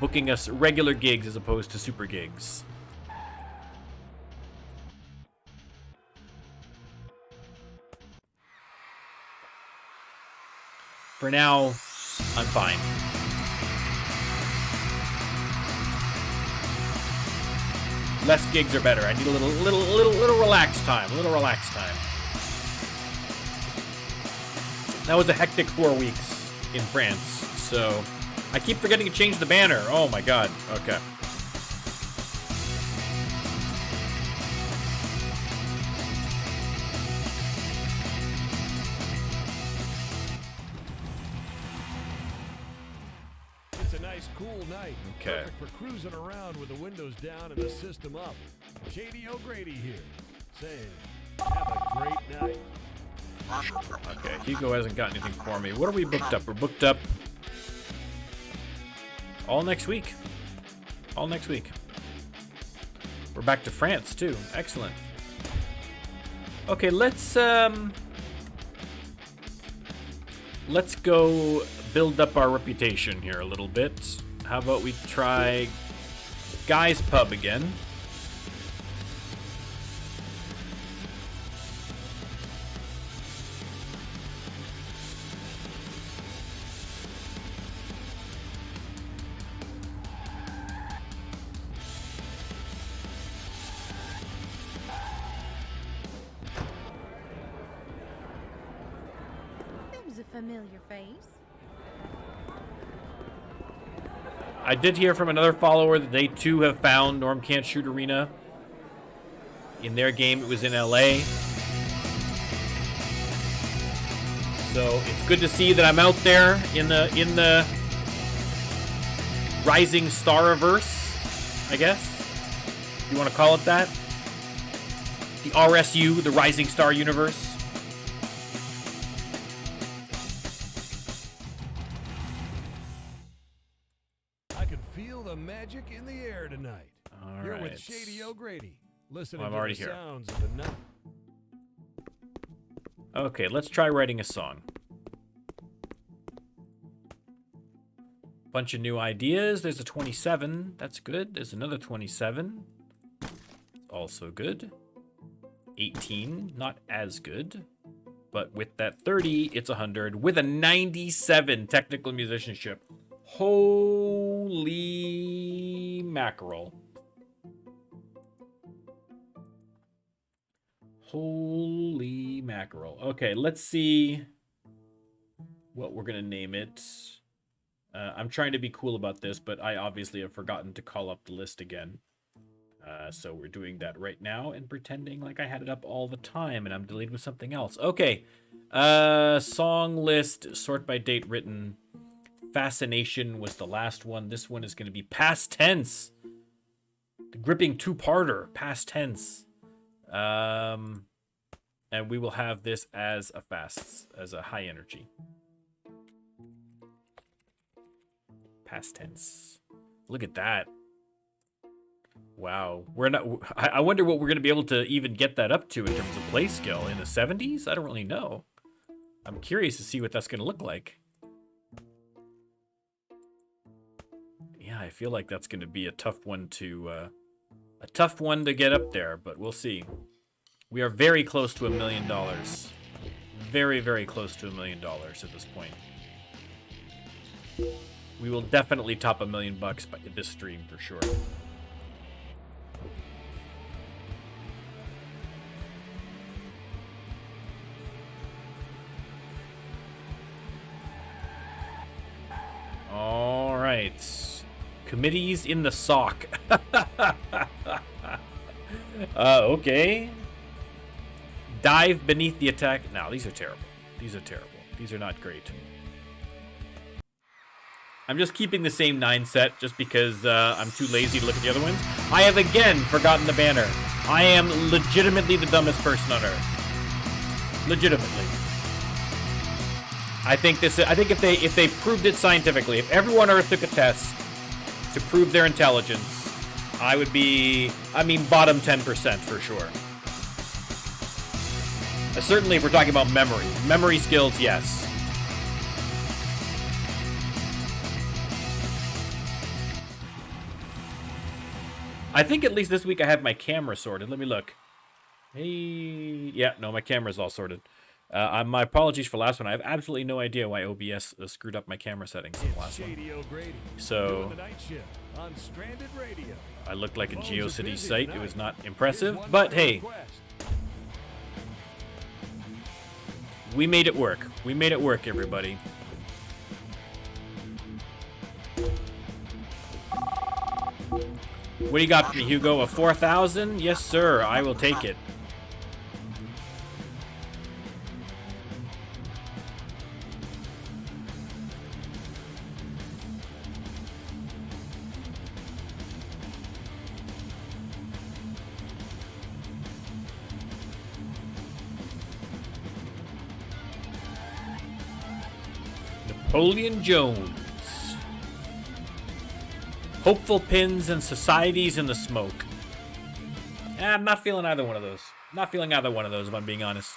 booking us regular gigs as opposed to super gigs. For now, I'm fine. Less gigs are better. I need a little relaxed time. A little relaxed time. That was a hectic 4 weeks in France, so I keep forgetting to change the banner. Oh my god. Okay. It's a nice, cool night. Okay. Perfect for cruising around with the windows down and the system up. Shady O'Grady here, saying, have a great night. Okay, Hugo hasn't got anything for me. What are we booked up? We're booked up all next week. All next week. We're back to France too. Excellent. Okay, let's go build up our reputation here a little bit. How about we try Guy's Pub again? Familiar face. I did hear from another follower that they too have found Norm Can't Shoot Arena. In their game, it was in LA. So it's good to see that I'm out there in the Rising Stariverse, I guess. If you want to call it that. The RSU, the Rising Star Universe. Magic in the air tonight. All You're right. with Shady O'Grady. Listening I'm to already the here. sounds of the night. Okay, let's try writing a song. Bunch of new ideas. There's a 27. That's good. There's another 27. Also good. 18. Not as good. But with that 30, it's 100. With a 97 technical musicianship. Holy mackerel. Holy mackerel. Okay, let's see what we're going to name it. I'm trying to be cool about this, but I obviously have forgotten to call up the list again. So we're doing that right now and pretending like I had it up all the time and I'm deleted with something else. Okay. Song list, sort by date written. Fascination was the last one. This one is going to be past tense. The gripping two-parter, past tense. And we will have this as a high energy. Past tense. Look at that. Wow. We're not. I wonder what we're going to be able to even get that up to in terms of play skill in the 70s. I don't really know. I'm curious to see what that's going to look like. Yeah, I feel like that's going to be a tough one to get up there, but we'll see. We are very close to $1 million. Very, very close to $1 million at this point. We will definitely top $1 million by this stream for sure. All right. Committees in the sock. Okay. Dive beneath the attack. No, these are terrible. These are terrible. These are not great. I'm just keeping the same 9 set just because I'm too lazy to look at the other ones. I have again forgotten the banner. I am legitimately the dumbest person on Earth. Legitimately. I think if they proved it scientifically, if everyone on Earth took a test to prove their intelligence, I would be, bottom 10% for sure. Certainly if we're talking about memory. Memory skills, yes. I think at least this week I have my camera sorted. Let me look. Hey, yeah, no, my camera's all sorted. My apologies for last one. I have absolutely no idea why OBS screwed up my camera settings in the last one. So, I looked like a GeoCities site. It was not impressive, but hey. We made it work. We made it work, everybody. What do you got for me, Hugo? A 4,000? Yes, sir. I will take it. Napoleon Jones. Hopeful pins and societies in the smoke. I'm not feeling either one of those. Not feeling either one of those, if I'm being honest.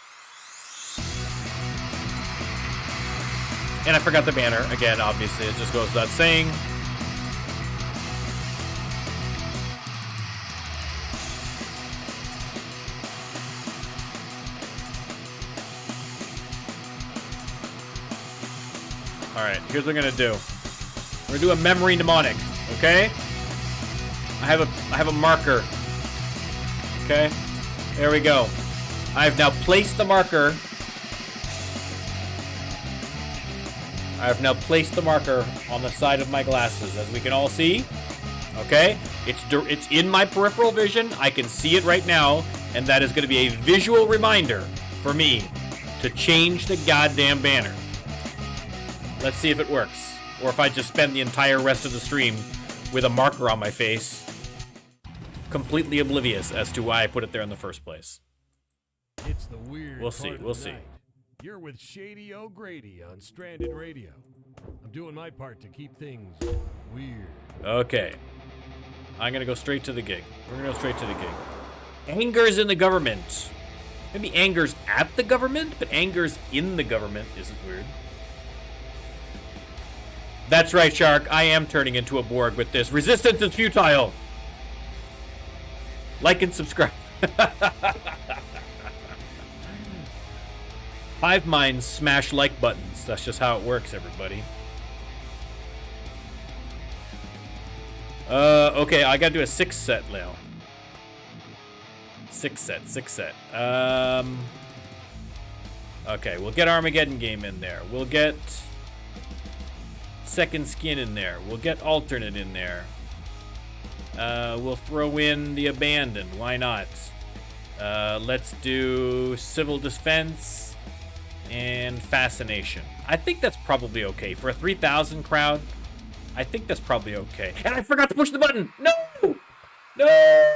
And I forgot the banner. Again, obviously, it just goes without saying. Alright, here's what we're gonna do. We're gonna do a memory mnemonic, okay? I have a marker. Okay? There we go. I have now placed the marker. I have now placed the marker on the side of my glasses, as we can all see. Okay? It's in my peripheral vision. I can see it right now, and that is going to be a visual reminder for me to change the goddamn banner. Let's see if it works. Or if I just spend the entire rest of the stream with a marker on my face, completely oblivious as to why I put it there in the first place. It's the weird We'll see, we'll see. You're with Shady O'Grady on Stranded Radio. I'm doing my part to keep things weird. Okay. I'm gonna go straight to the gig. We're gonna go straight to the gig. Anger's in the government. Maybe anger's at the government, but anger's in the government isn't weird. That's right, Shark. I am turning into a Borg with this. Resistance is futile. Like and subscribe. Hive minds smash like buttons. That's just how it works, everybody. Okay, I gotta do a 6 set now. 6 set. Okay, we'll get Armageddon game in there. We'll get Second Skin in there. We'll get Alternate in there. We'll throw in the Abandoned. Why not? Let's do Civil Defense and Fascination. I think that's probably okay. For a 3,000 crowd, I think that's probably okay. And I forgot to push the button! No! No! No!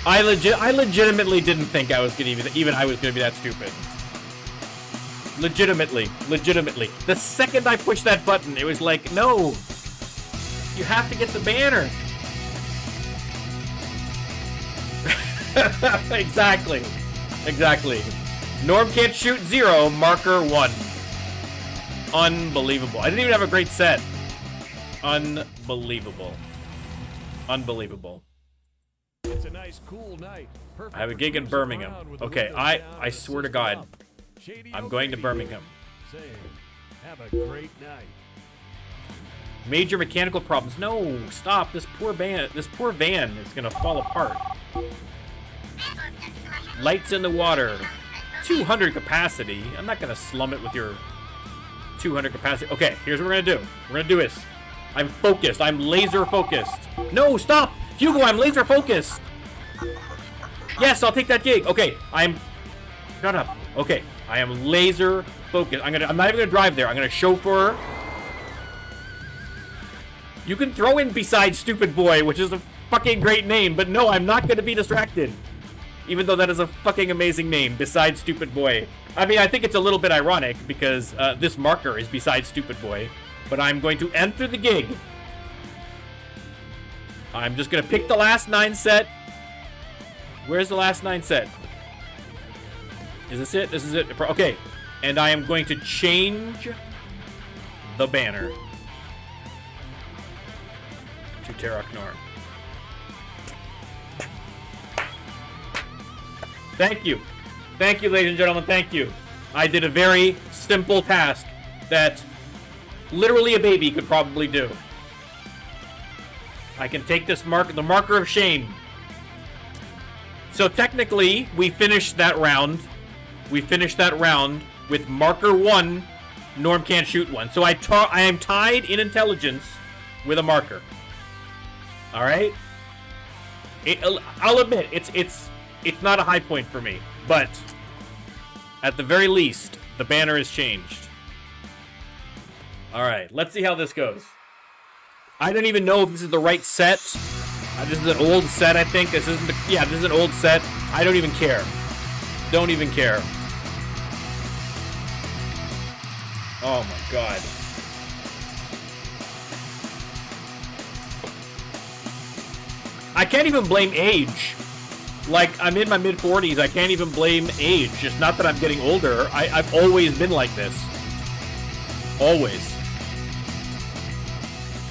I legitimately didn't think I was gonna be that stupid. Legitimately. The second I pushed that button, it was like, no, you have to get the banner. Exactly. Norm can't shoot 0, marker 1. Unbelievable. I didn't even have a great set. Unbelievable. It's a nice, cool night. I have a gig in Birmingham. Okay, I swear to God, I'm going to Birmingham. Have a great night. Major mechanical problems. No, stop. This poor van is gonna fall apart. Lights in the water. 200 capacity. I'm not gonna slum it with your 200 capacity. Okay, here's what we're gonna do. We're gonna do this. I'm focused. I'm laser focused. No, stop! Hugo, I'm laser focused! Yes, I'll take that gig. Okay, shut up. Okay, I am laser focused. I'm not even gonna drive there. I'm gonna chauffeur. You can throw in Beside Stupid Boy, which is a fucking great name, but no, I'm not gonna be distracted. Even though that is a fucking amazing name, Beside Stupid Boy. I mean, I think it's a little bit ironic because this marker is Beside Stupid Boy. But I'm going to enter the gig. I'm just going to pick the last 9 set. Where's the last 9 set? Is this it? This is it. Okay. And I am going to change the banner to Terok Norm. Thank you. Thank you, ladies and gentlemen. Thank you. I did a very simple task that literally a baby could probably do. I can take this the marker of shame. So technically, we finished that round. We finished that round with marker 1, Norm can't shoot 1. So I am tied in intelligence with a marker. All right? I'll admit, it's not a high point for me. But at the very least, the banner has changed. All right, let's see how this goes. I don't even know if this is the right set. This is an old set, I think. This isn't. This is an old set. I don't even care. Don't even care. Oh my god. I can't even blame age. Like, I'm in my mid-40s. I can't even blame age. It's not that I'm getting older. I've always been like this. Always.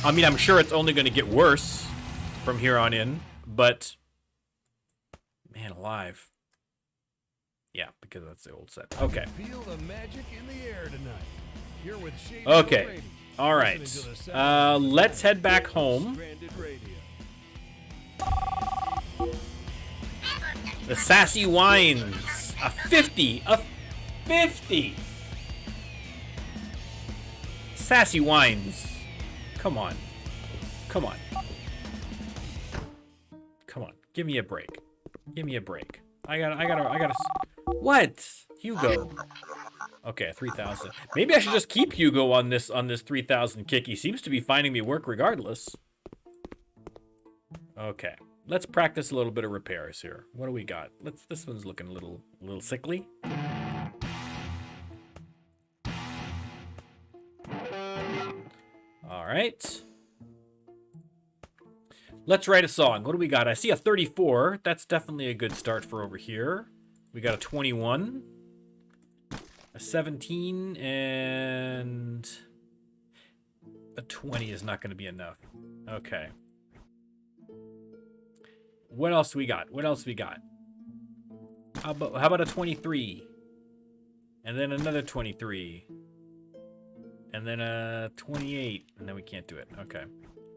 I mean, I'm sure it's only going to get worse from here on in, but man alive. Yeah, because that's the old set. Okay. Feel the magic in the air tonight. You're with Shady Okay. Brady. All right. Let's head back home. The Sassy Wines. A 50. A 50. Sassy Wines. Come on. Come on. Come on. Give me a break. Give me a break. I gotta. What? Hugo. Okay, 3,000. Maybe I should just keep Hugo on this 3,000 kick. He seems to be finding me work regardless. Okay. Let's practice a little bit of repairs here. What do we got? This one's looking a little sickly. All right. Let's write a song. What do we got? I see a 34. That's definitely a good start for over here. We got a 21, a 17, and a 20 is not going to be enough. Okay. What else we got? What else we got? How about a 23? And then another 23. And then a 28. And then we can't do it. Okay.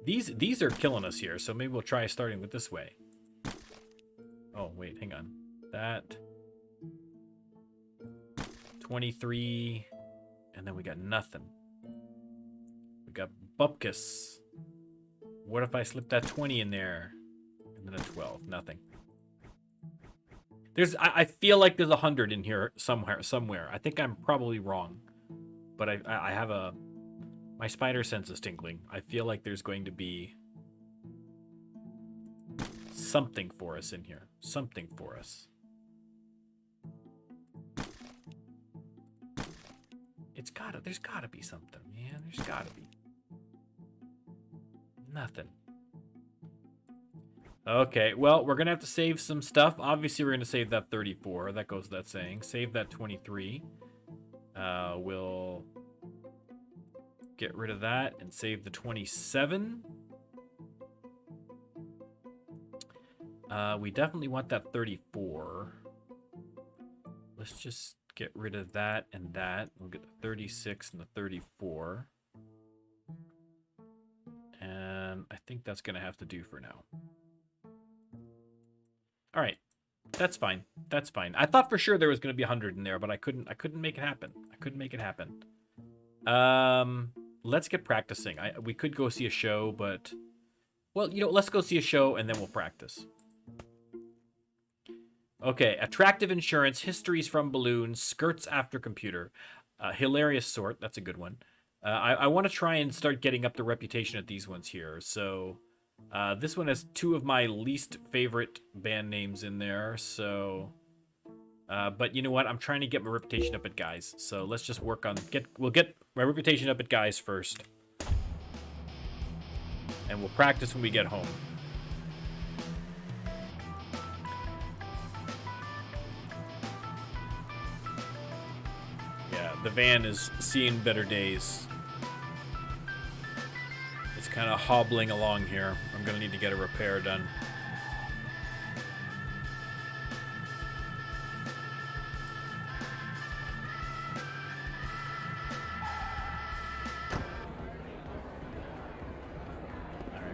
These are killing us here, so maybe we'll try starting with this way. Oh, wait, hang on. That. 23. And then we got nothing. We got Bupkis. What if I slip that 20 in there? And then a 12. Nothing. I feel like there's 100 in here somewhere. I think I'm probably wrong. But I have my spider sense is tingling. I feel like there's going to be something for us in here. Something for us. There's gotta be something, man. There's gotta be. Nothing. Okay, well, we're gonna have to save some stuff. Obviously, we're gonna save that 34. That goes without saying. Save that 23. We'll get rid of that and save the 27. We definitely want that 34. Let's just get rid of that and that. We'll get the 36 and the 34. And I think that's going to have to do for now. All right. That's fine. That's fine. I thought for sure there was going to be 100 in there, but I couldn't make it happen. I couldn't make it happen. Let's get practicing. We could go see a show, but... Well, let's go see a show, and then we'll practice. Okay, attractive insurance, histories from balloons, skirts after computer. Hilarious sort, that's a good one. I want to try and start getting up the reputation at these ones here. So, this one has two of my least favorite band names in there, so... but you know what? I'm trying to get my reputation up at Guys. So let's just work on... We'll get my reputation up at Guys first. And we'll practice when we get home. Yeah, the van is seeing better days. It's kind of hobbling along here. I'm going to need to get a repair done.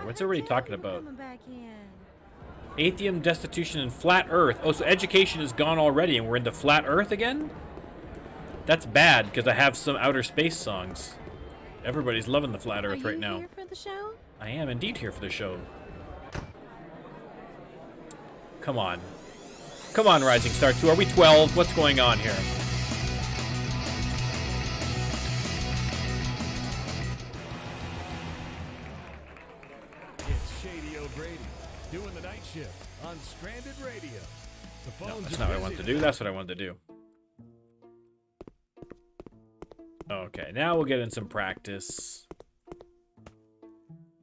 What's everybody talking about? Atheism, destitution, and flat Earth. Oh, so education is gone already, and we're into flat Earth again? That's bad, because I have some outer space songs. Everybody's loving the flat Earth right now. Are you here for the show? I am indeed here for the show. Come on. Come on, Rising Star 2. Are we 12? What's going on here? Doing the night shift on Stranded Radio. No, that's not what I wanted to do. That's what I wanted to do. Okay, now we'll get in some practice.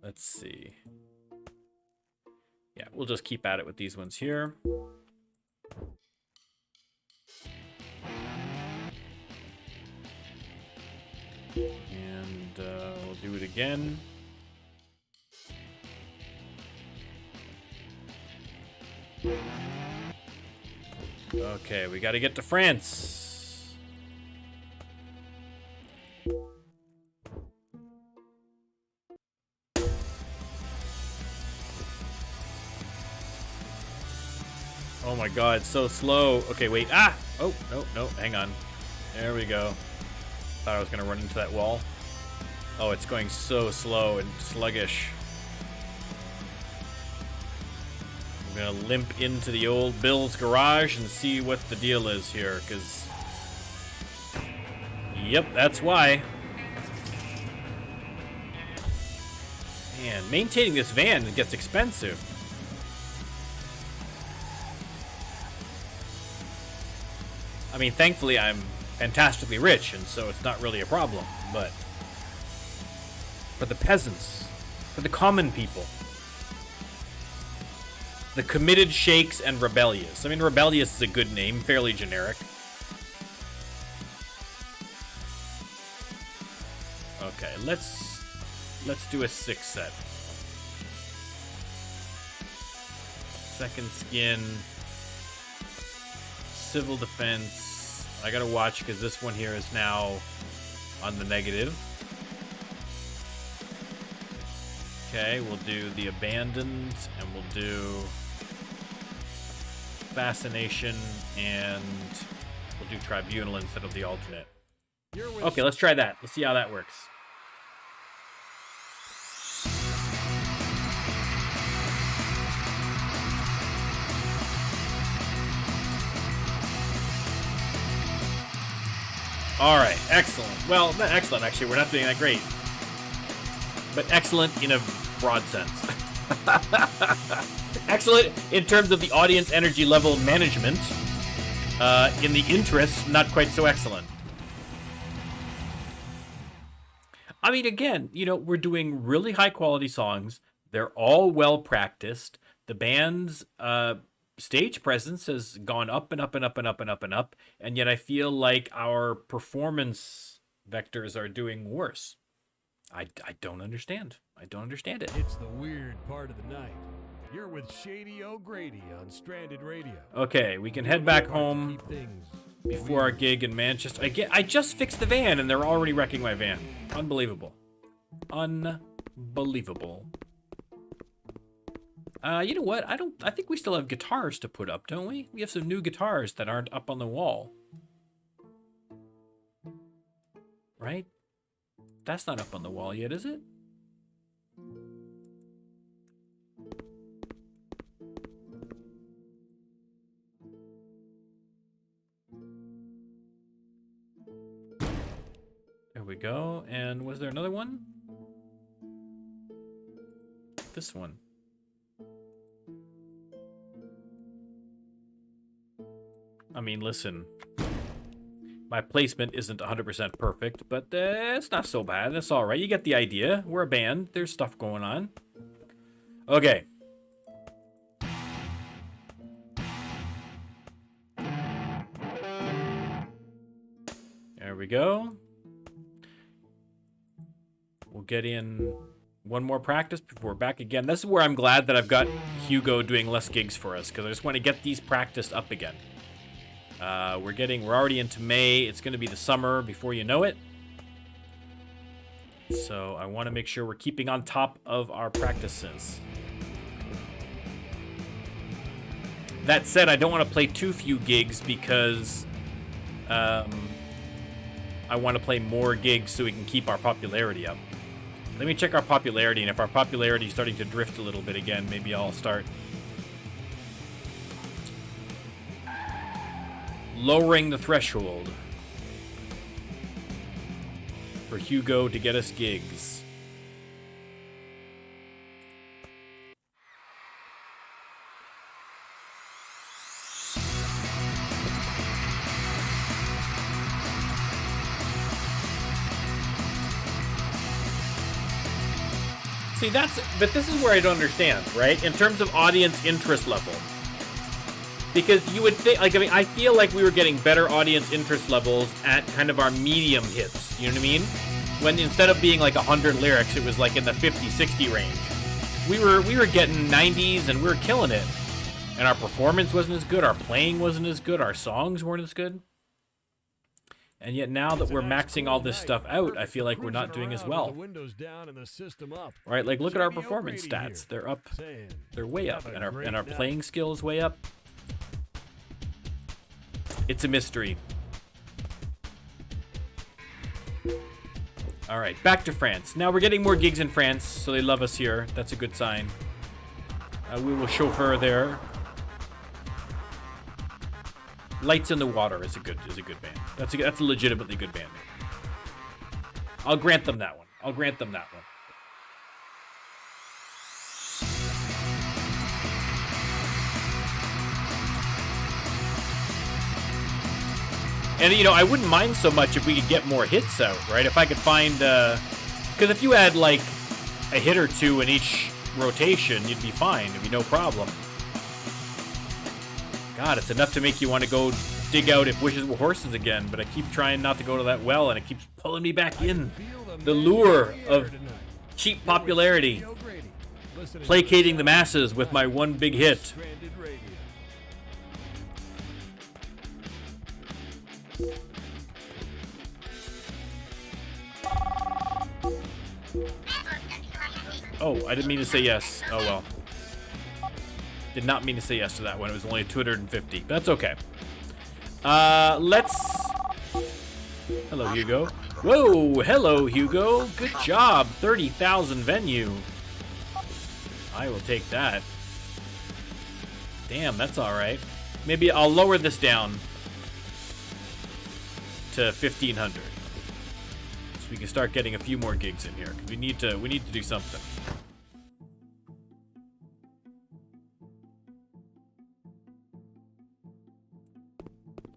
Let's see. Yeah, we'll just keep at it with these ones here. And we'll do it again. Okay, we got to get to France. Oh my god, so slow. Okay, wait. Ah! Oh, no, hang on. There we go. Thought I was going to run into that wall. Oh, it's going so slow and sluggish. I'm gonna limp into the old Bill's garage and see what the deal is here, because... Yep, that's why. Man, maintaining this van gets expensive. I mean, thankfully I'm fantastically rich, and so it's not really a problem, but... For the peasants, for the common people... The committed sheiks and rebellious. I mean, rebellious is a good name, fairly generic. Okay, let's do a 6 set. Second skin, civil defense. I gotta watch because this one here is now on the negative. Okay, we'll do the abandoned, and we'll do fascination, and we'll do tribunal instead of the alternate. Okay, let's try that. Let's see how that works. All right, excellent. Well, not excellent, actually. We're not doing that great. But excellent in a broad sense. Excellent in terms of the audience energy level management. In the interest, not quite so excellent. I mean, again, we're doing really high quality songs. They're all well practiced. The band's stage presence has gone up and up and up and up and up and up. And yet I feel like our performance vectors are doing worse. I don't understand. I don't understand it. It's the weird part of the night. You're with Shady O'Grady on Stranded Radio. Okay, we can head back home before our gig in Manchester. I just fixed the van and they're already wrecking my van. Unbelievable. Unbelievable. You know what? I think we still have guitars to put up, don't we? We have some new guitars that aren't up on the wall. Right? That's not up on the wall yet, is it? There we go. And was there another one? This one. I mean, listen. My placement isn't 100% perfect, but it's not so bad. That's all right. You get the idea. We're a band. There's stuff going on. Okay. There we go. We'll get in one more practice before we're back again. This is where I'm glad that I've got Hugo doing less gigs for us, because I just want to get these practiced up again. We're already into May. It's going to be the summer before you know it. So I want to make sure we're keeping on top of our practices. That said, I don't want to play too few gigs because I want to play more gigs so we can keep our popularity up. Let me check our popularity, and if our popularity is starting to drift a little bit again, maybe I'll start lowering the threshold for Hugo to get us gigs. See, but this is where I don't understand, right? In terms of audience interest level. Because you would think, like, I mean, I feel like we were getting better audience interest levels at kind of our medium hits, you know what I mean? When instead of being like 100 lyrics, it was like in the 50, 60 range. We were getting 90s and we were killing it. And our performance wasn't as good, our playing wasn't as good, our songs weren't as good. And yet now that we're maxing all this stuff out, I feel like we're not doing as well. Right, like look at our performance stats. They're up. They're way up. And our playing skill is way up. It's a mystery. All right, back to France. Now we're getting more gigs in France, so they love us here. That's a good sign. We will chauffeur there. Lights in the Water is a good band. That's a legitimately good band. I'll grant them that one. And, you know, I wouldn't mind so much if we could get more hits out, right? If I could find, because if you had, like, a hit or two in each rotation, you'd be fine. It'd be no problem. God, it's enough to make you want to go dig out If Wishes Were Horses again, but I keep trying not to go to that well, and it keeps pulling me back in. The lure of cheap popularity. Placating the masses with my one big hit. Oh, I didn't mean to say yes. Oh, well. Did not mean to say yes to that one. It was only 250. That's okay. Let's... Hello, Hugo. Whoa, hello, Hugo. Good job. 30,000 venue. I will take that. Damn, that's all right. Maybe I'll lower this down to 1,500. So we can start getting a few more gigs in here. 'Cause we need to do something.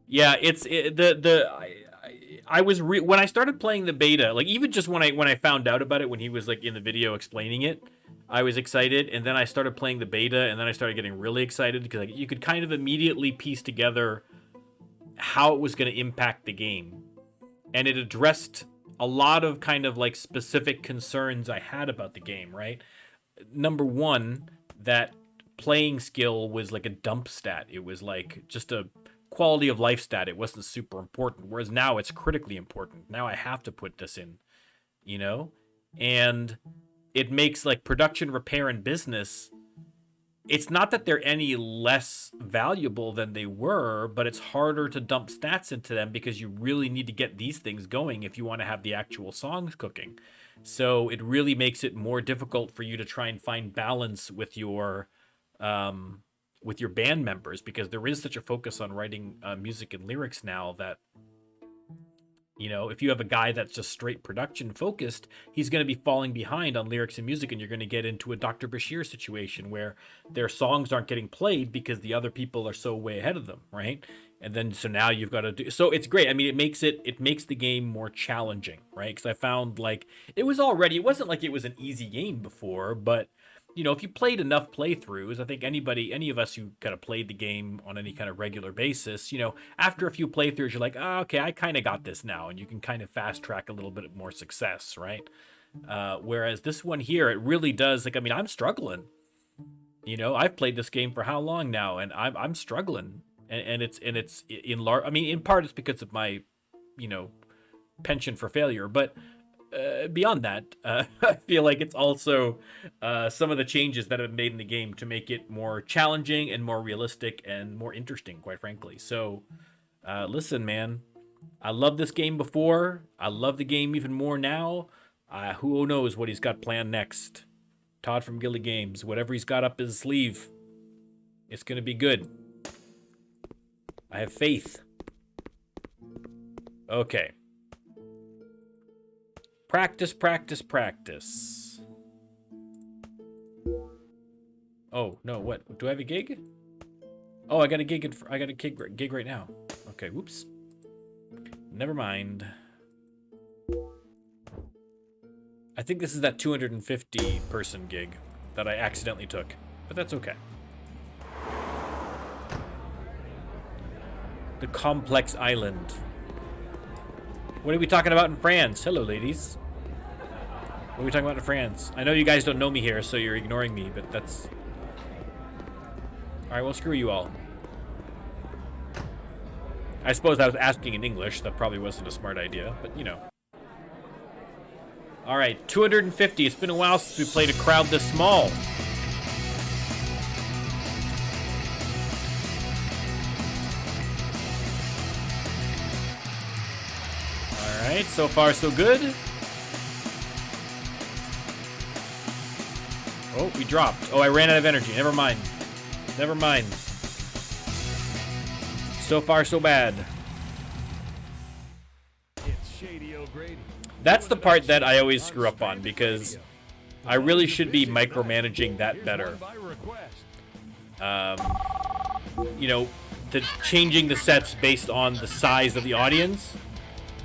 Yeah, I was when I started playing the beta, like even just when I found out about it when he was like in the video explaining it, I was excited, and then I started playing the beta, and then I started getting really excited because like, you could kind of immediately piece together how it was going to impact the game, and it addressed a lot of kind of like specific concerns I had about the game. Right, number one, that playing skill was like a dump stat. It was like just a quality of life stat. It wasn't super important, whereas now it's critically important. Now I have to put this in, you know, and it makes like production, repair, and business it's not that they're any less valuable than they were, but it's harder to dump stats into them because you really need to get these things going if you want to have the actual songs cooking. So it really makes it more difficult for you to try and find balance with your band members, because there is such a focus on writing music and lyrics now that, you know, if you have a guy that's just straight production focused, he's going to be falling behind on lyrics and music, and you're going to get into a Dr. Bashir situation where their songs aren't getting played because the other people are so way ahead of them, right? And then so now you've got to do, so it's great. I mean, it makes the game more challenging, right? Because I found like it wasn't like it was an easy game before, but you know, if you played enough playthroughs, I think any of us who kind of played the game on any kind of regular basis, you know, after a few playthroughs, you're like, oh, okay, I kind of got this now, and you can kind of fast track a little bit more success, right? Whereas this one here, it really does. Like, I mean, I'm struggling. You know, I've played this game for how long now, and I'm struggling, and it's in large. I mean, in part it's because of my, you know, penchant for failure, but beyond that, I feel like it's also some of the changes that have been made in the game to make it more challenging and more realistic and more interesting, quite frankly. So, listen, man, I love this game before. I love the game even more now. Who knows what he's got planned next? Todd from Gilly Games, whatever he's got up his sleeve, it's going to be good. I have faith. Okay. Practice, practice, practice. Oh, no, what? Do I have a gig? Oh, I got a gig right now. Okay, whoops. Never mind. I think this is that 250 person gig that I accidentally took, but that's okay. The complex island. What are we talking about in France? Hello, ladies. What are we talking about in France? I know you guys don't know me here, so you're ignoring me, but that's... Alright, well, screw you all. I suppose I was asking in English. That probably wasn't a smart idea, but you know. Alright, 250. It's been a while since we played a crowd this small. Alright, so far so good. Oh, we dropped. Oh, I ran out of energy. Never mind. Never mind. So far so bad. That's the part that I always screw up on, because I really should be micromanaging that better. You know, changing the sets based on the size of the audience.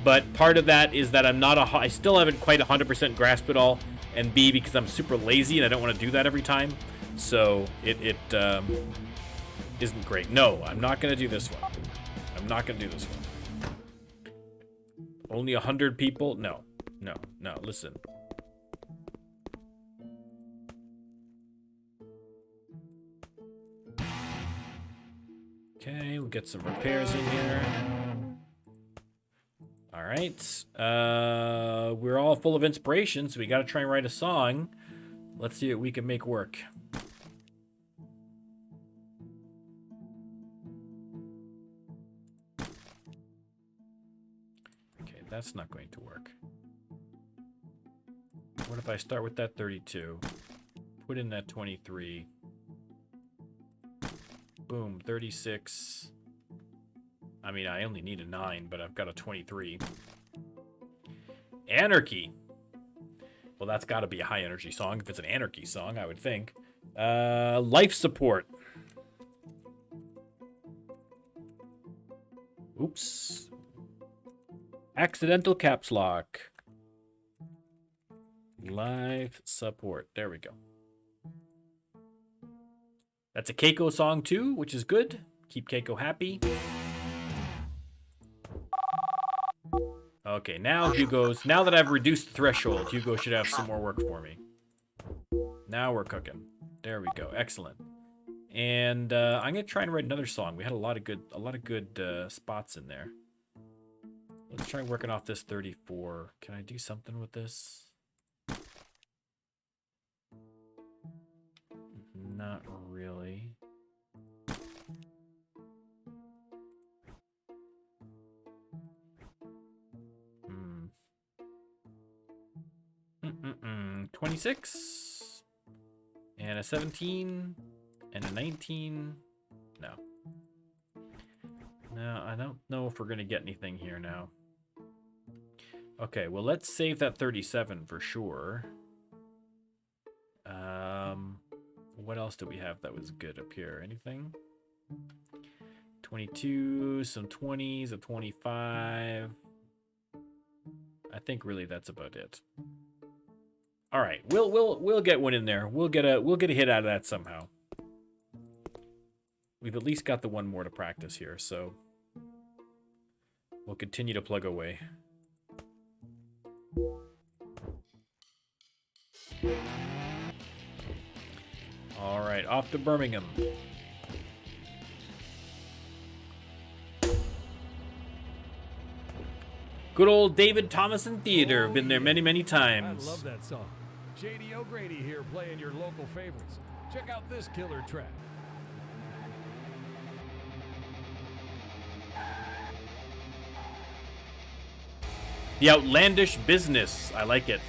But part of that is that I still haven't quite 100% grasped it all. And B, because I'm super lazy and I don't want to do that every time. So it isn't great. No, I'm not going to do this one. I'm not going to do this one. Only 100 people? No. No, no, listen. Okay, we'll get some repairs in here. All right. We're all full of inspiration, so we got to try and write a song. Let's see what we can make work. Okay, that's not going to work. What if I start with that 32? Put in that 23. Boom, 36. I mean, I only need a 9, but I've got a 23. Anarchy. Well, that's got to be a high energy song. If it's an anarchy song, I would think. Life support. Oops. Accidental caps lock. Life support. There we go. That's a Keiko song too, which is good. Keep Keiko happy. Okay, now Hugo's... Now that I've reduced the threshold, Hugo should have some more work for me. Now we're cooking. There we go. Excellent. And I'm gonna try and write another song. We had a lot of good spots in there. Let's try working off this 34. Can I do something with this? Not really. Hmm. 26 and a 17 and a 19. No. No, I don't know if we're gonna get anything here now. Okay, well, let's save that 37 for sure. What else do we have that was good up here? Anything? 22, some 20s, a 25. I think really that's about it. All right, we'll get one in there. We'll get a hit out of that somehow. We've at least got the one more to practice here, so we'll continue to plug away. All right, off to Birmingham. Good old David Thomason Theater. Been there many, many times. I love that song. J.D. O'Grady here playing your local favorites. Check out this killer track. The Outlandish Business. I like it.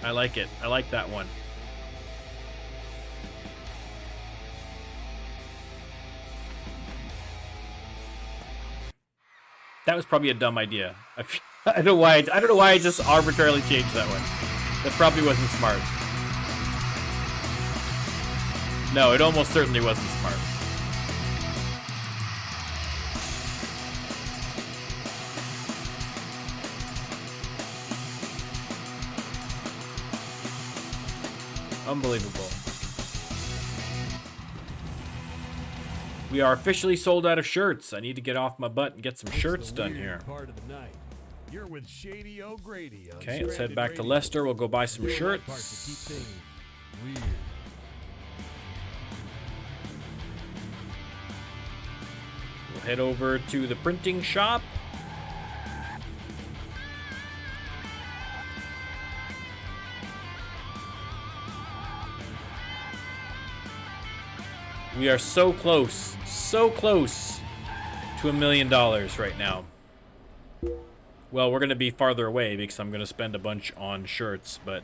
I like it. I like that one. That was probably a dumb idea. I don't know why. I don't know why I just arbitrarily changed that one. That probably wasn't smart. No, it almost certainly wasn't smart. Unbelievable. We are officially sold out of shirts. I need to get off my butt and get some shirts done here. Part of the night. You're with Shady O'Grady. Okay, let's head back to Leicester. We'll go buy some shirts. We'll head over to the printing shop. We are so close to $1 million right now. Well, we're going to be farther away because I'm going to spend a bunch on shirts, but...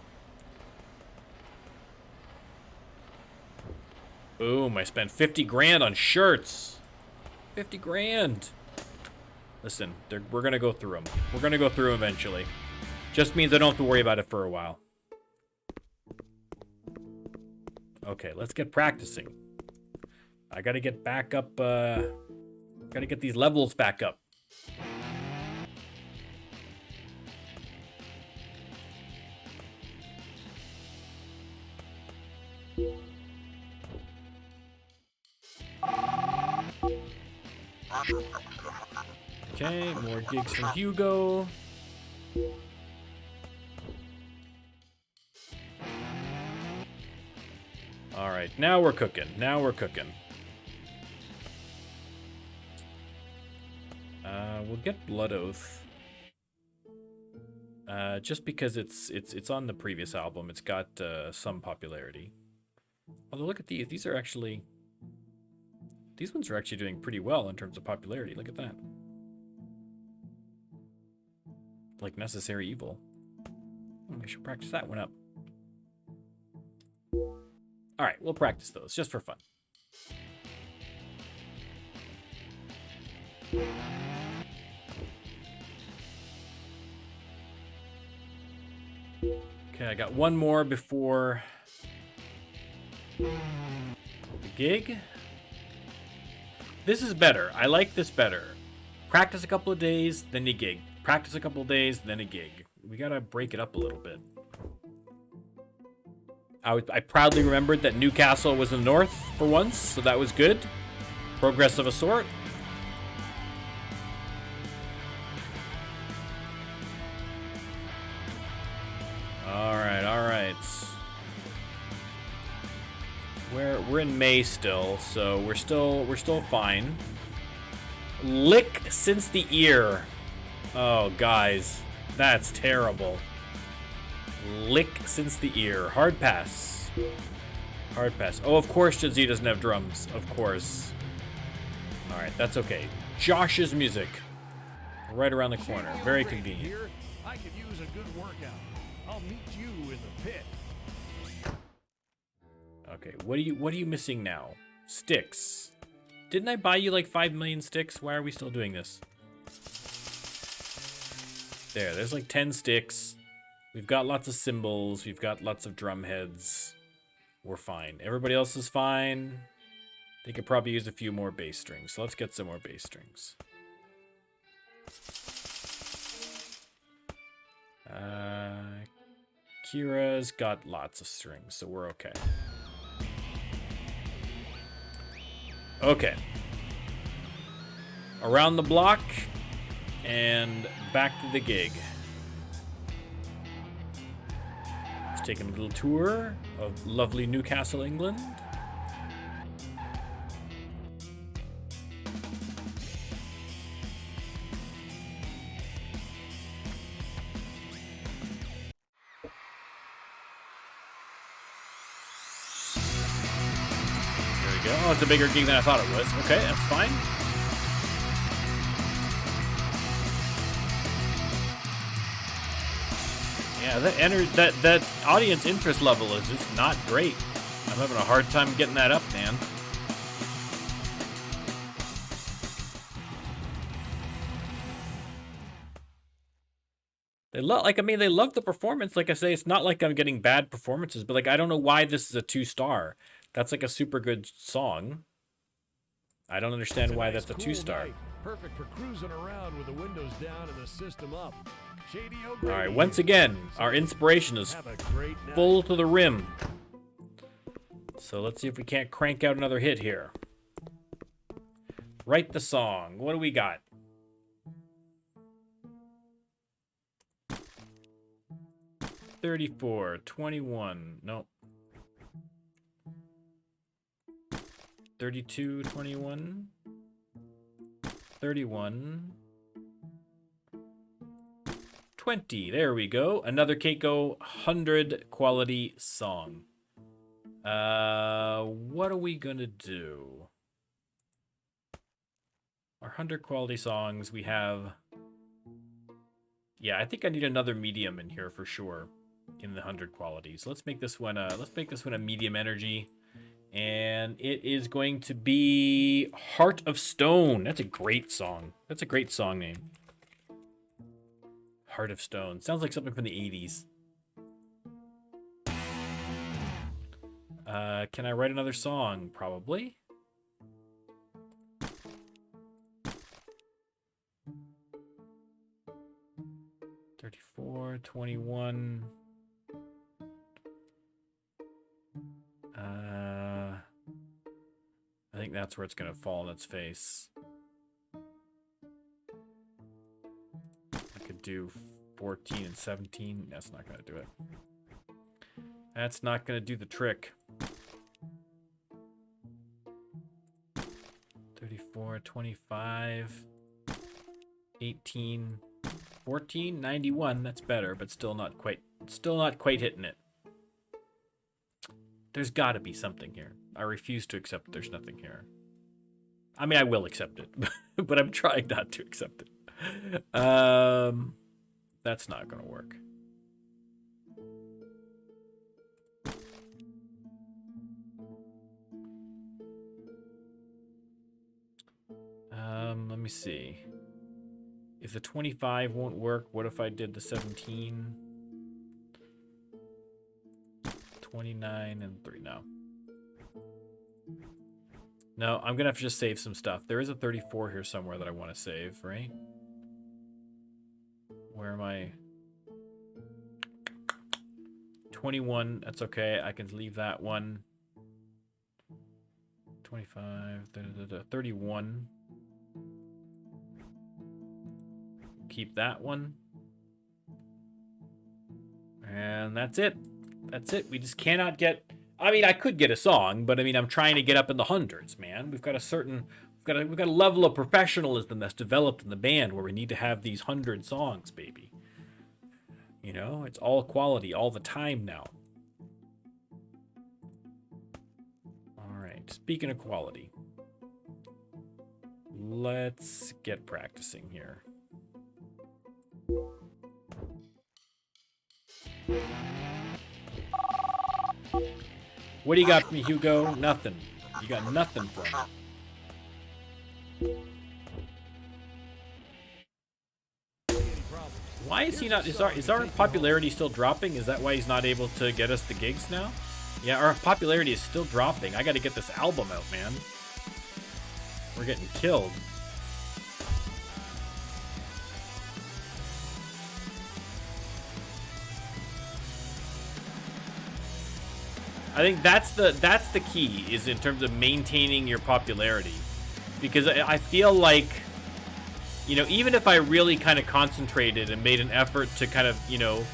Boom, I spent 50 grand on shirts. 50 grand. Listen, we're going to go through them. We're going to go through them eventually. Just means I don't have to worry about it for a while. Okay, let's get practicing. I got to get back up, got to get these levels back up. Okay, more gigs from Hugo. All right, now we're cooking. Now we're cooking. We'll get Blood Oath. Just because it's on the previous album, it's got some popularity. Although look at these. These ones are actually doing pretty well in terms of popularity. Look at that. Like Necessary Evil. I should practice that one up. Alright, we'll practice those, just for fun. Okay, I got one more before the gig. This is better. I like this better. Practice a couple of days, then you gig. Practice a couple of days, then a gig. We gotta break it up a little bit. I proudly remembered that Newcastle was in the north for once, so that was good. Progress of a sort. All right. We're in May still, so we're still fine. Lick since the ear. Oh, guys, that's terrible. Lick since the ear. Hard pass. Hard pass. Oh, of course Jazzy doesn't have drums. Of course. Alright, that's okay. Josh's music. Right around the corner. Very convenient. Here, I could use a good workout. I'll meet you in the pit. Okay, what are you missing now? Sticks. Didn't I buy you like 5 million sticks? Why are we still doing this? There's like 10 sticks. We've got lots of cymbals. We've got lots of drum heads. We're fine. Everybody else is fine. They could probably use a few more bass strings. So let's get some more bass strings. Kira's got lots of strings, so we're okay. Okay. Around the block and back to the gig. Just taking a little tour of lovely Newcastle, England. Oh, it's a bigger gig than I thought it was. Okay, that's fine. Yeah, that audience interest level is just not great. I'm having a hard time getting that up, man. They love the performance. Like I say, it's not like I'm getting bad performances, but like I don't know why this is a 2-star. That's like a super good song. I don't understand why that's a 2-star. Perfect for cruising around with the windows down and the system up. All right, once again, our inspiration is full to the rim. So let's see if we can't crank out another hit here. Write the song. What do we got? $34, $21. Nope. $32, $21. $31. $20. There we go. Another Keiko 100 quality song. What are we gonna do? Our 100 quality songs, we have... Yeah, I think I need another medium in here for sure. In the 100 qualities. Let's make this one a medium energy. And it is going to be Heart of Stone. That's a great song. That's a great song name. Heart of Stone. Sounds like something from the 80s. Can I write another song? Probably. $34, $21. I think that's where it's going to fall on its face. I could do 14 and 17. That's not going to do it. That's not going to do the trick. 34, 25, 18, 14, 91. That's better, but still not quite hitting it. There's got to be something here. I refuse to accept there's nothing here. I mean, I will accept it, but I'm trying not to accept it. That's not going to work. Let me see. If the 25 won't work, what if I did the 17? 29 and 3. No, I'm gonna have to just save some stuff. There is a 34 here somewhere that I want to save, right? Where am I? 21, that's okay. I can leave that one. 25, 31. Keep that one. And that's it. That's it. We just cannot get... I mean, I could get a song, but I mean, I'm trying to get up in the hundreds, man. We've got a level of professionalism that's developed in the band where we need to have these 100 songs, baby. You know, it's all quality all the time now. speaking of quality, let's get practicing here. What do you got for me, Hugo? Nothing. You got nothing for me. Why is he not? Is our popularity still dropping? Is that why he's not able to get us the gigs now? Yeah, our popularity is still dropping. I got to get this album out, man. We're getting killed. I think that's the key, is in terms of maintaining your popularity, because I feel like, you know, even if I really kind of concentrated and made an effort to kind of, you know,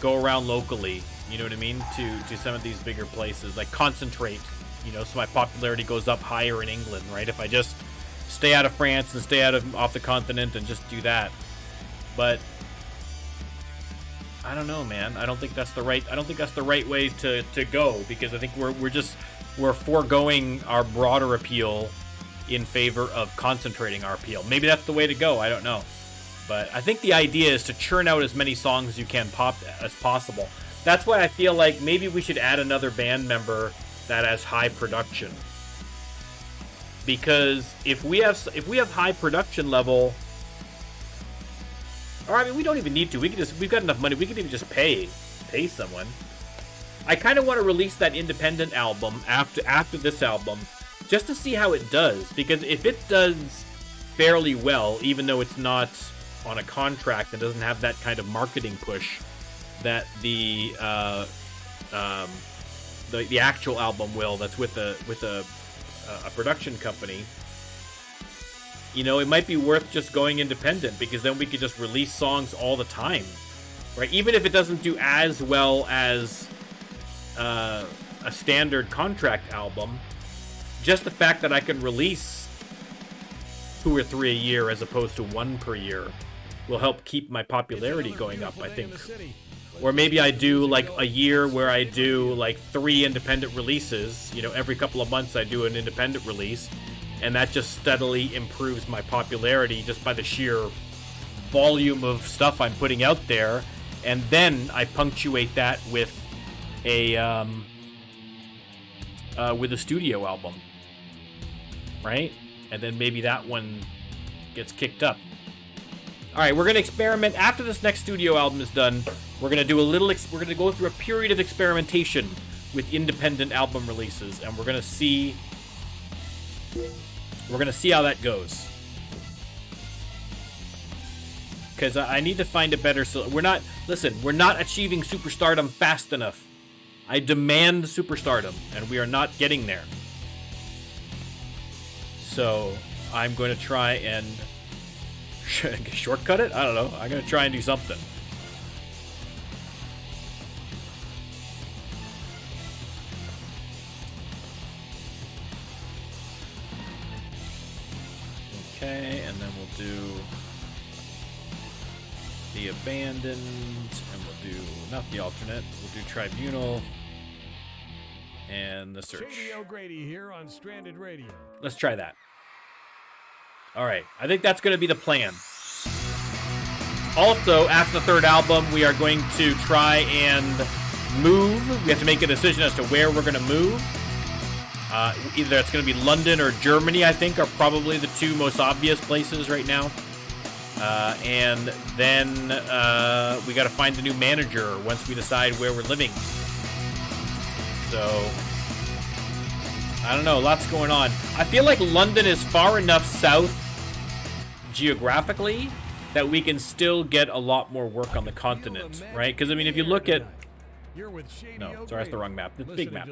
go around locally, you know what I mean, to some of these bigger places, like concentrate, you know, so my popularity goes up higher in England, right? If I just stay out of France and stay off the continent and just do that. But I don't know, man. I don't think that's the right way to go, because I think we're foregoing our broader appeal in favor of concentrating our appeal. Maybe that's the way to go. I don't know. But I think the idea is to churn out as many songs as you can as possible. That's why I feel like maybe we should add another band member that has high production. Because if we have high production level, or I mean, we don't even need to. We've got enough money. We can even just pay someone. I kind of want to release that independent album after this album, just to see how it does. Because if it does fairly well, even though it's not on a contract and doesn't have that kind of marketing push that the actual album will, that's with a production company, you know, it might be worth just going independent, because then we could just release songs all the time, right? Even if it doesn't do as well as a standard contract album, just the fact that I can release 2 or 3 a year as opposed to 1 per year will help keep my popularity going up, I think. Or maybe I do like a year where I do like 3 independent releases. You know, every couple of months I do an independent release, and that just steadily improves my popularity just by the sheer volume of stuff I'm putting out there. And then I punctuate that with a studio album, right? And then maybe that one gets kicked up. All right, we're gonna experiment after this next studio album is done. We're gonna do we're gonna go through a period of experimentation with independent album releases, and we're gonna see how that goes. Because I need to find a better. We're not achieving superstardom fast enough. I demand superstardom, and we are not getting there. So I'm going to try and shortcut it? I don't know. I'm going to try and do something. Okay, and then we'll do the abandoned, and we'll do, not the alternate, we'll do tribunal, and the search. Shady O'Grady here on Stranded Radio. Let's try that. All right, I think that's going to be the plan. Also, after the third album, we are going to try and move. We have to make a decision as to where we're going to move. Either it's going to be London or Germany, I think, are probably the 2 most obvious places right now. And then we got to find a new manager once we decide where we're living. So, I don't know, lots going on. I feel like London is far enough south geographically that we can still get a lot more work on the continent, right? Because, I mean, if you look at... No, sorry, that's the wrong map. The big map.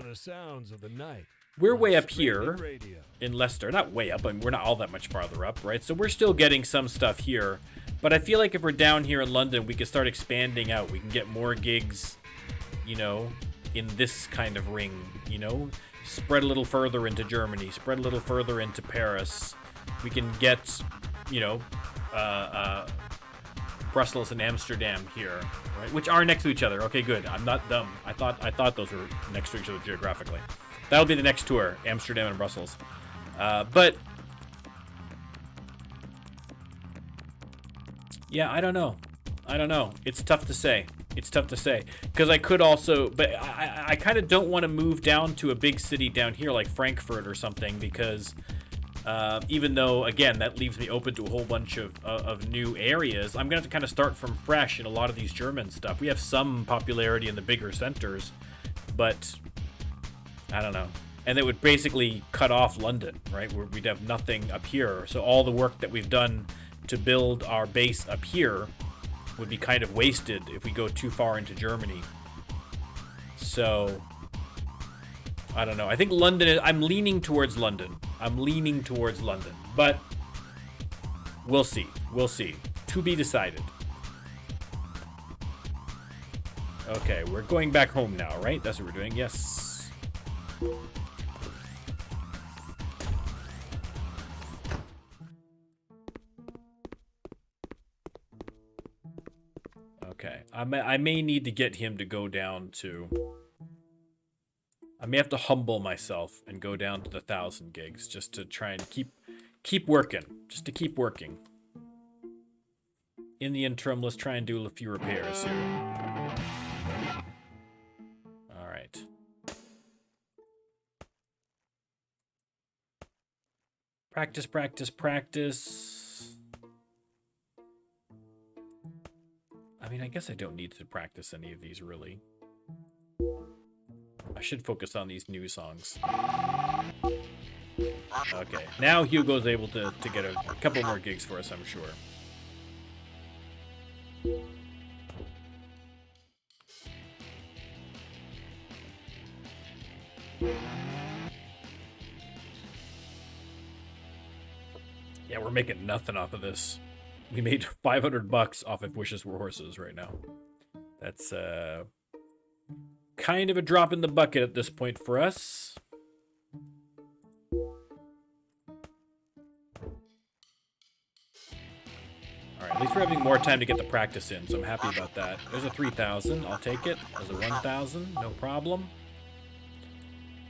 We're way up here in Leicester. Not way up, I mean, we're not all that much farther up, right? So we're still getting some stuff here. But I feel like if we're down here in London, we can start expanding out. We can get more gigs, you know, in this kind of ring, you know? Spread a little further into Germany. Spread a little further into Paris. We can get, you know, Brussels and Amsterdam here, right? Which are next to each other. Okay, good. I'm not dumb. I thought those were next to each other geographically. That'll be the next tour, Amsterdam and Brussels. But yeah, I don't know. It's tough to say. Because I could also, but I kind of don't want to move down to a big city down here like Frankfurt or something, because even though, again, that leaves me open to a whole bunch of new areas, I'm going to have to kind of start from fresh in a lot of these German stuff. We have some popularity in the bigger centers, but I don't know. And it would basically cut off London, right? Where we'd have nothing up here. So all the work that we've done to build our base up here would be kind of wasted if we go too far into Germany. So I don't know. I think London I'm leaning towards London. But we'll see. To be decided. Okay, we're going back home now, right? That's what we're doing. Yes. Okay, I may need to get him to go down to... I may have to humble myself and go down to the 1,000 gigs just to try and keep working. Just to keep working. In the interim, let's try and do a few repairs here. Alright. Practice. I mean, I guess I don't need to practice any of these, really. I should focus on these new songs. Okay, now Hugo's able to get a couple more gigs for us, I'm sure. Yeah, we're making nothing off of this. We made 500 bucks off of Wishes Were Horses right now. That's kind of a drop in the bucket at this point for us. Alright, at least we're having more time to get the practice in, so I'm happy about that. There's a 3,000, I'll take it. There's a 1,000, no problem.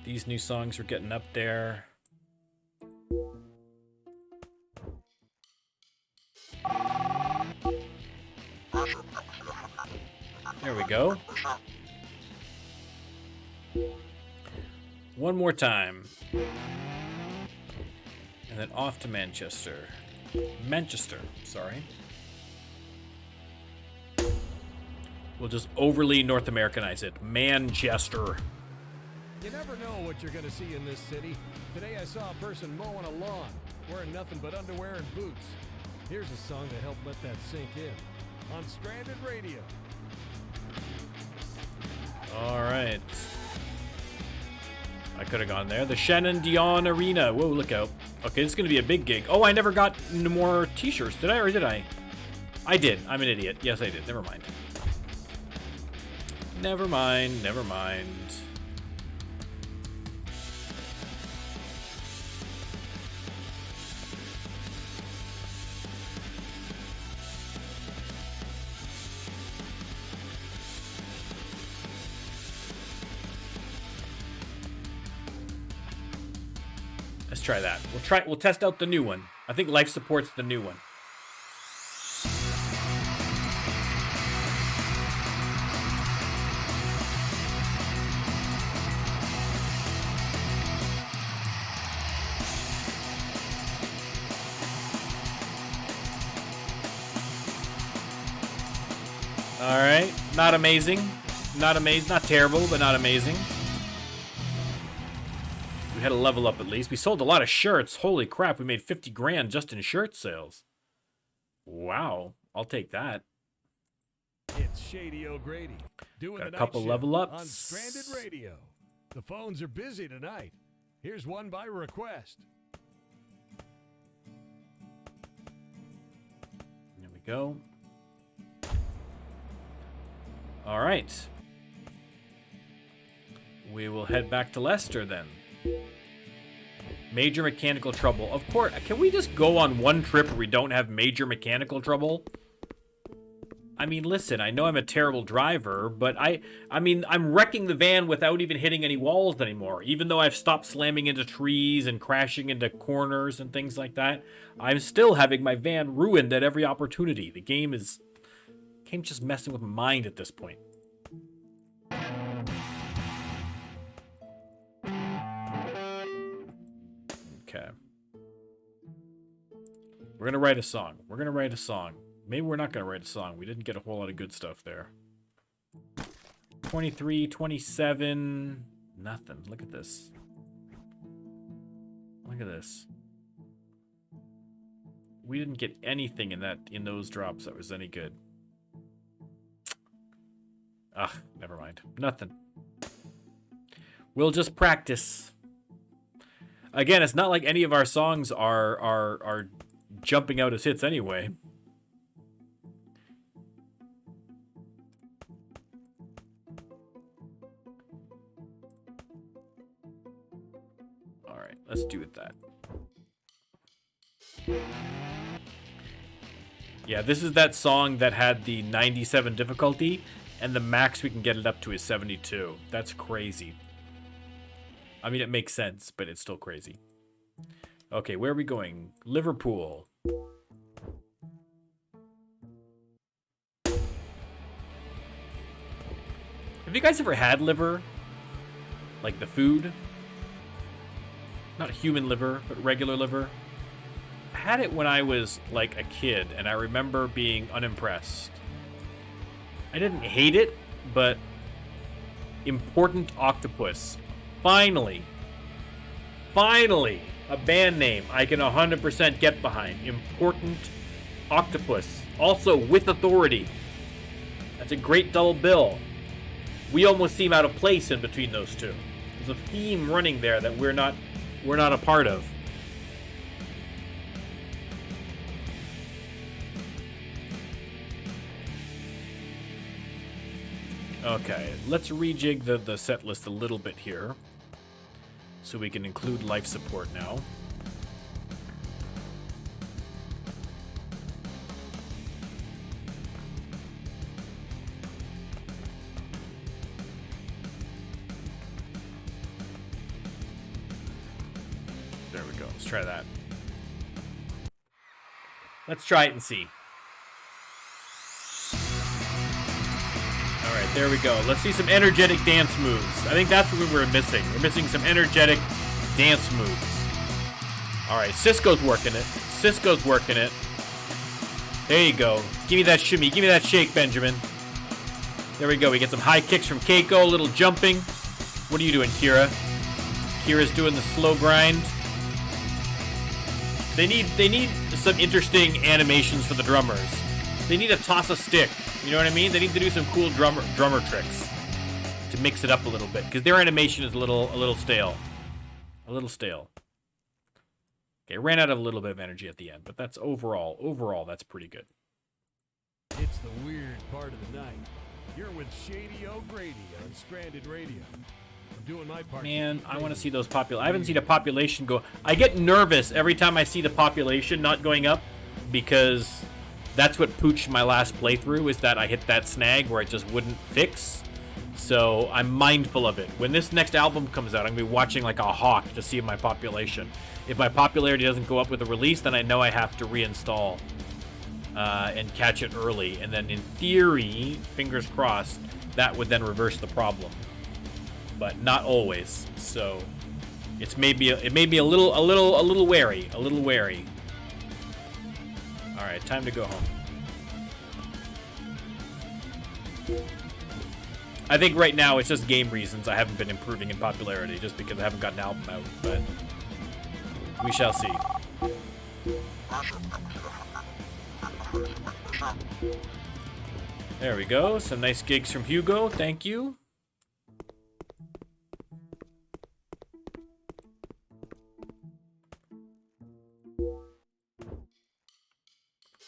These new songs are getting up there. There we go. One more time. And then off to Manchester. Sorry. We'll just overly North Americanize it. Manchester. You never know what you're going to see in this city. Today I saw a person mowing a lawn, wearing nothing but underwear and boots. Here's a song to help let that sink in. On Stranded Radio. All right. I could have gone there. The Shannon Dion Arena. Whoa, look out. Okay, this is going to be a big gig. Oh, I never got more t-shirts. Did I, or did I? I did. I'm an idiot. Yes, I did. Never mind. Never mind. Let's try that. We'll test out the new one. I think life support's the new one. All right. Not amazing. Not terrible, but not amazing. We had a level up at least. We sold a lot of shirts. Holy crap, we made 50 grand just in shirt sales. Wow, I'll take that. It's Shady O'Grady doing Got a the couple night level shift ups. on Stranded Radio. The phones are busy tonight. Here's one by request. There we go. All right. We will head back to Leicester then. Major mechanical trouble. Of course, can we just go on one trip where we don't have major mechanical trouble? I mean, listen, I know I'm a terrible driver, but I mean, I'm wrecking the van without even hitting any walls anymore. Even though I've stopped slamming into trees and crashing into corners and things like that, I'm still having my van ruined at every opportunity. The game's just messing with my mind at this point. Okay. We're gonna write a song. We're gonna write a song. Maybe we're not gonna write a song. We didn't get a whole lot of good stuff there. 23, 27, nothing. Look at this. Look at this. We didn't get anything in those drops that was any good. Ugh, never mind. Nothing. We'll just practice. Again, it's not like any of our songs are jumping out as hits anyway. All right, let's do it that. Yeah, this is that song that had the 97 difficulty, and the max we can get it up to is 72. That's crazy. I mean, it makes sense, but it's still crazy. Okay, where are we going? Liverpool. Have you guys ever had liver? Like the food? Not human liver, but regular liver. I had it when I was like a kid, and I remember being unimpressed. I didn't hate it, but Important Octopus. Finally, a band name I can 100% get behind. Important Octopus. Also with authority. That's a great double bill. We almost seem out of place in between those two. There's a theme running there that we're not a part of. Okay, let's rejig the set list a little bit here, so we can include life support now. There we go. Let's try that. Let's try it and see. Alright, there we go. Let's see some energetic dance moves. I think that's what we're missing. We're missing some energetic dance moves. Alright, Cisco's working it. Cisco's working it. There you go. Give me that shimmy. Give me that shake, Benjamin. There we go. We get some high kicks from Keiko. A little jumping. What are you doing, Kira? Kira's doing the slow grind. They need some interesting animations for the drummers. They need to toss a stick. You know what I mean? They need to do some cool drummer tricks to mix it up a little bit, because their animation is a little stale. A little stale. Okay, ran out of a little bit of energy at the end, but that's overall that's pretty good. It's the weird part of the night. You're with Shady O'Grady on Stranded Radio. I'm doing my part. Man, I want to see those I haven't seen a population go. I get nervous every time I see the population not going up, because that's what pooched my last playthrough, is that I hit that snag where it just wouldn't fix. So I'm mindful of it. When this next album comes out, I'm going to be watching like a hawk to see my population. If my popularity doesn't go up with the release, then I know I have to reinstall and catch it early. And then in theory, fingers crossed, that would then reverse the problem. But not always. So it may be a little wary. Alright, time to go home. I think right now it's just game reasons I haven't been improving in popularity, just because I haven't got an album out, but we shall see. There we go, some nice gigs from Hugo, thank you.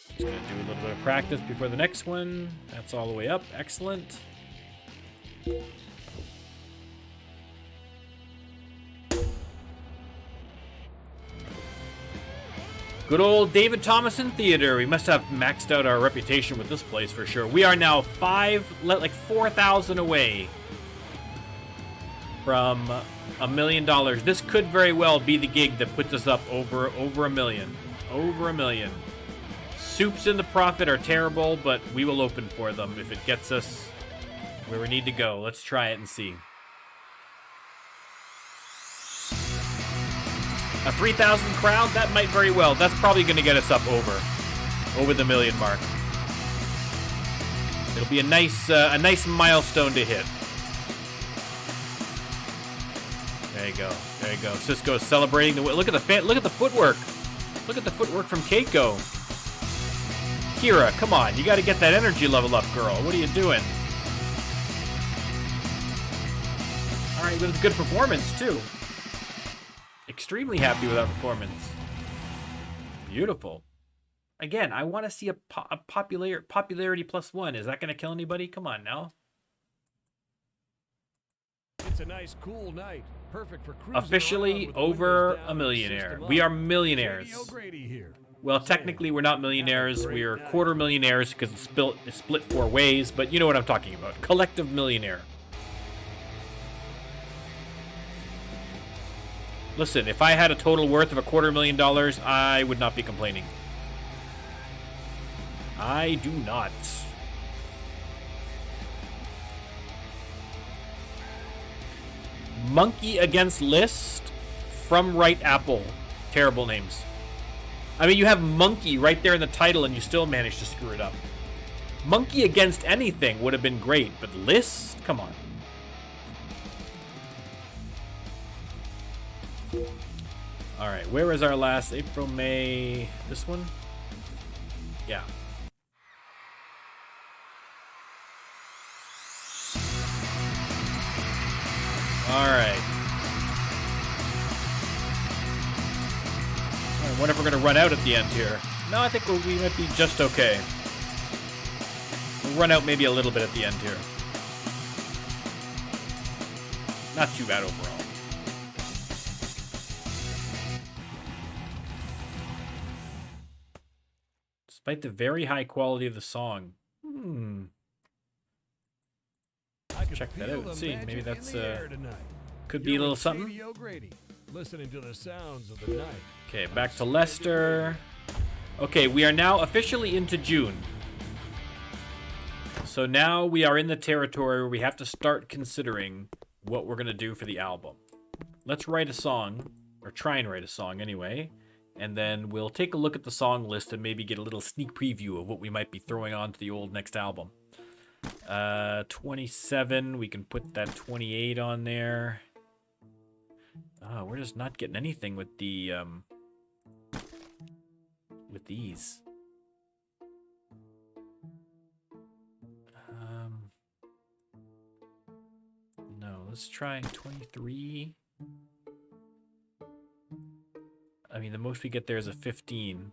Just gonna do a little bit of practice before the next one. That's all the way up, excellent. Good old David Thomason Theater. We must have maxed out our reputation with this place for sure. We are now 4,000 away from $1 million. This could very well be the gig that puts us up over $1 million. Over $1 million. Soups in the profit are terrible, but we will open for them if it gets us where we need to go. Let's try it and see. A 3,000 crowd? That might very well. That's probably going to get us up over the million mark. It'll be a nice milestone to hit. There you go. There you go. Cisco's celebrating the. Look at the footwork. Look at the footwork from Keiko. Kira, come on. You got to get that energy level up, girl. What are you doing? All right, with a good performance too. Extremely happy with our performance. Beautiful. Again, I want to see a popularity +1. Is that going to kill anybody? Come on now. It's a nice, cool night. Perfect for cruising officially over a millionaire. We are millionaires. Well, technically, we're not millionaires. We are quarter millionaires because it's split 4 ways. But you know what I'm talking about. Collective millionaire. Listen, if I had a total worth of $250,000, I would not be complaining. I do not. Monkey Against List from Right Apple. Terrible names. I mean, you have Monkey right there in the title and you still managed to screw it up. Monkey Against Anything would have been great, but List? Come on. All right, where is our last? April, May. This one? Yeah. All right. I wonder if we're going to run out at the end here. No, I think we might be just okay. We'll run out maybe a little bit at the end here. Not too bad overall. Despite the very high quality of the song. Check that out and see. Maybe that's could be a little something. Listening to the sounds of the night. Okay, back to Leicester. Okay, we are now officially into June. So now we are in the territory where we have to start considering what we're going to do for the album. Let's write a song, or try and write a song anyway, and then we'll take a look at the song list and maybe get a little sneak preview of what we might be throwing on to the old next album. 27, we can put that 28 on there. Oh, we're just not getting anything with the, with these. No, let's try 23. I mean, the most we get there is a 15.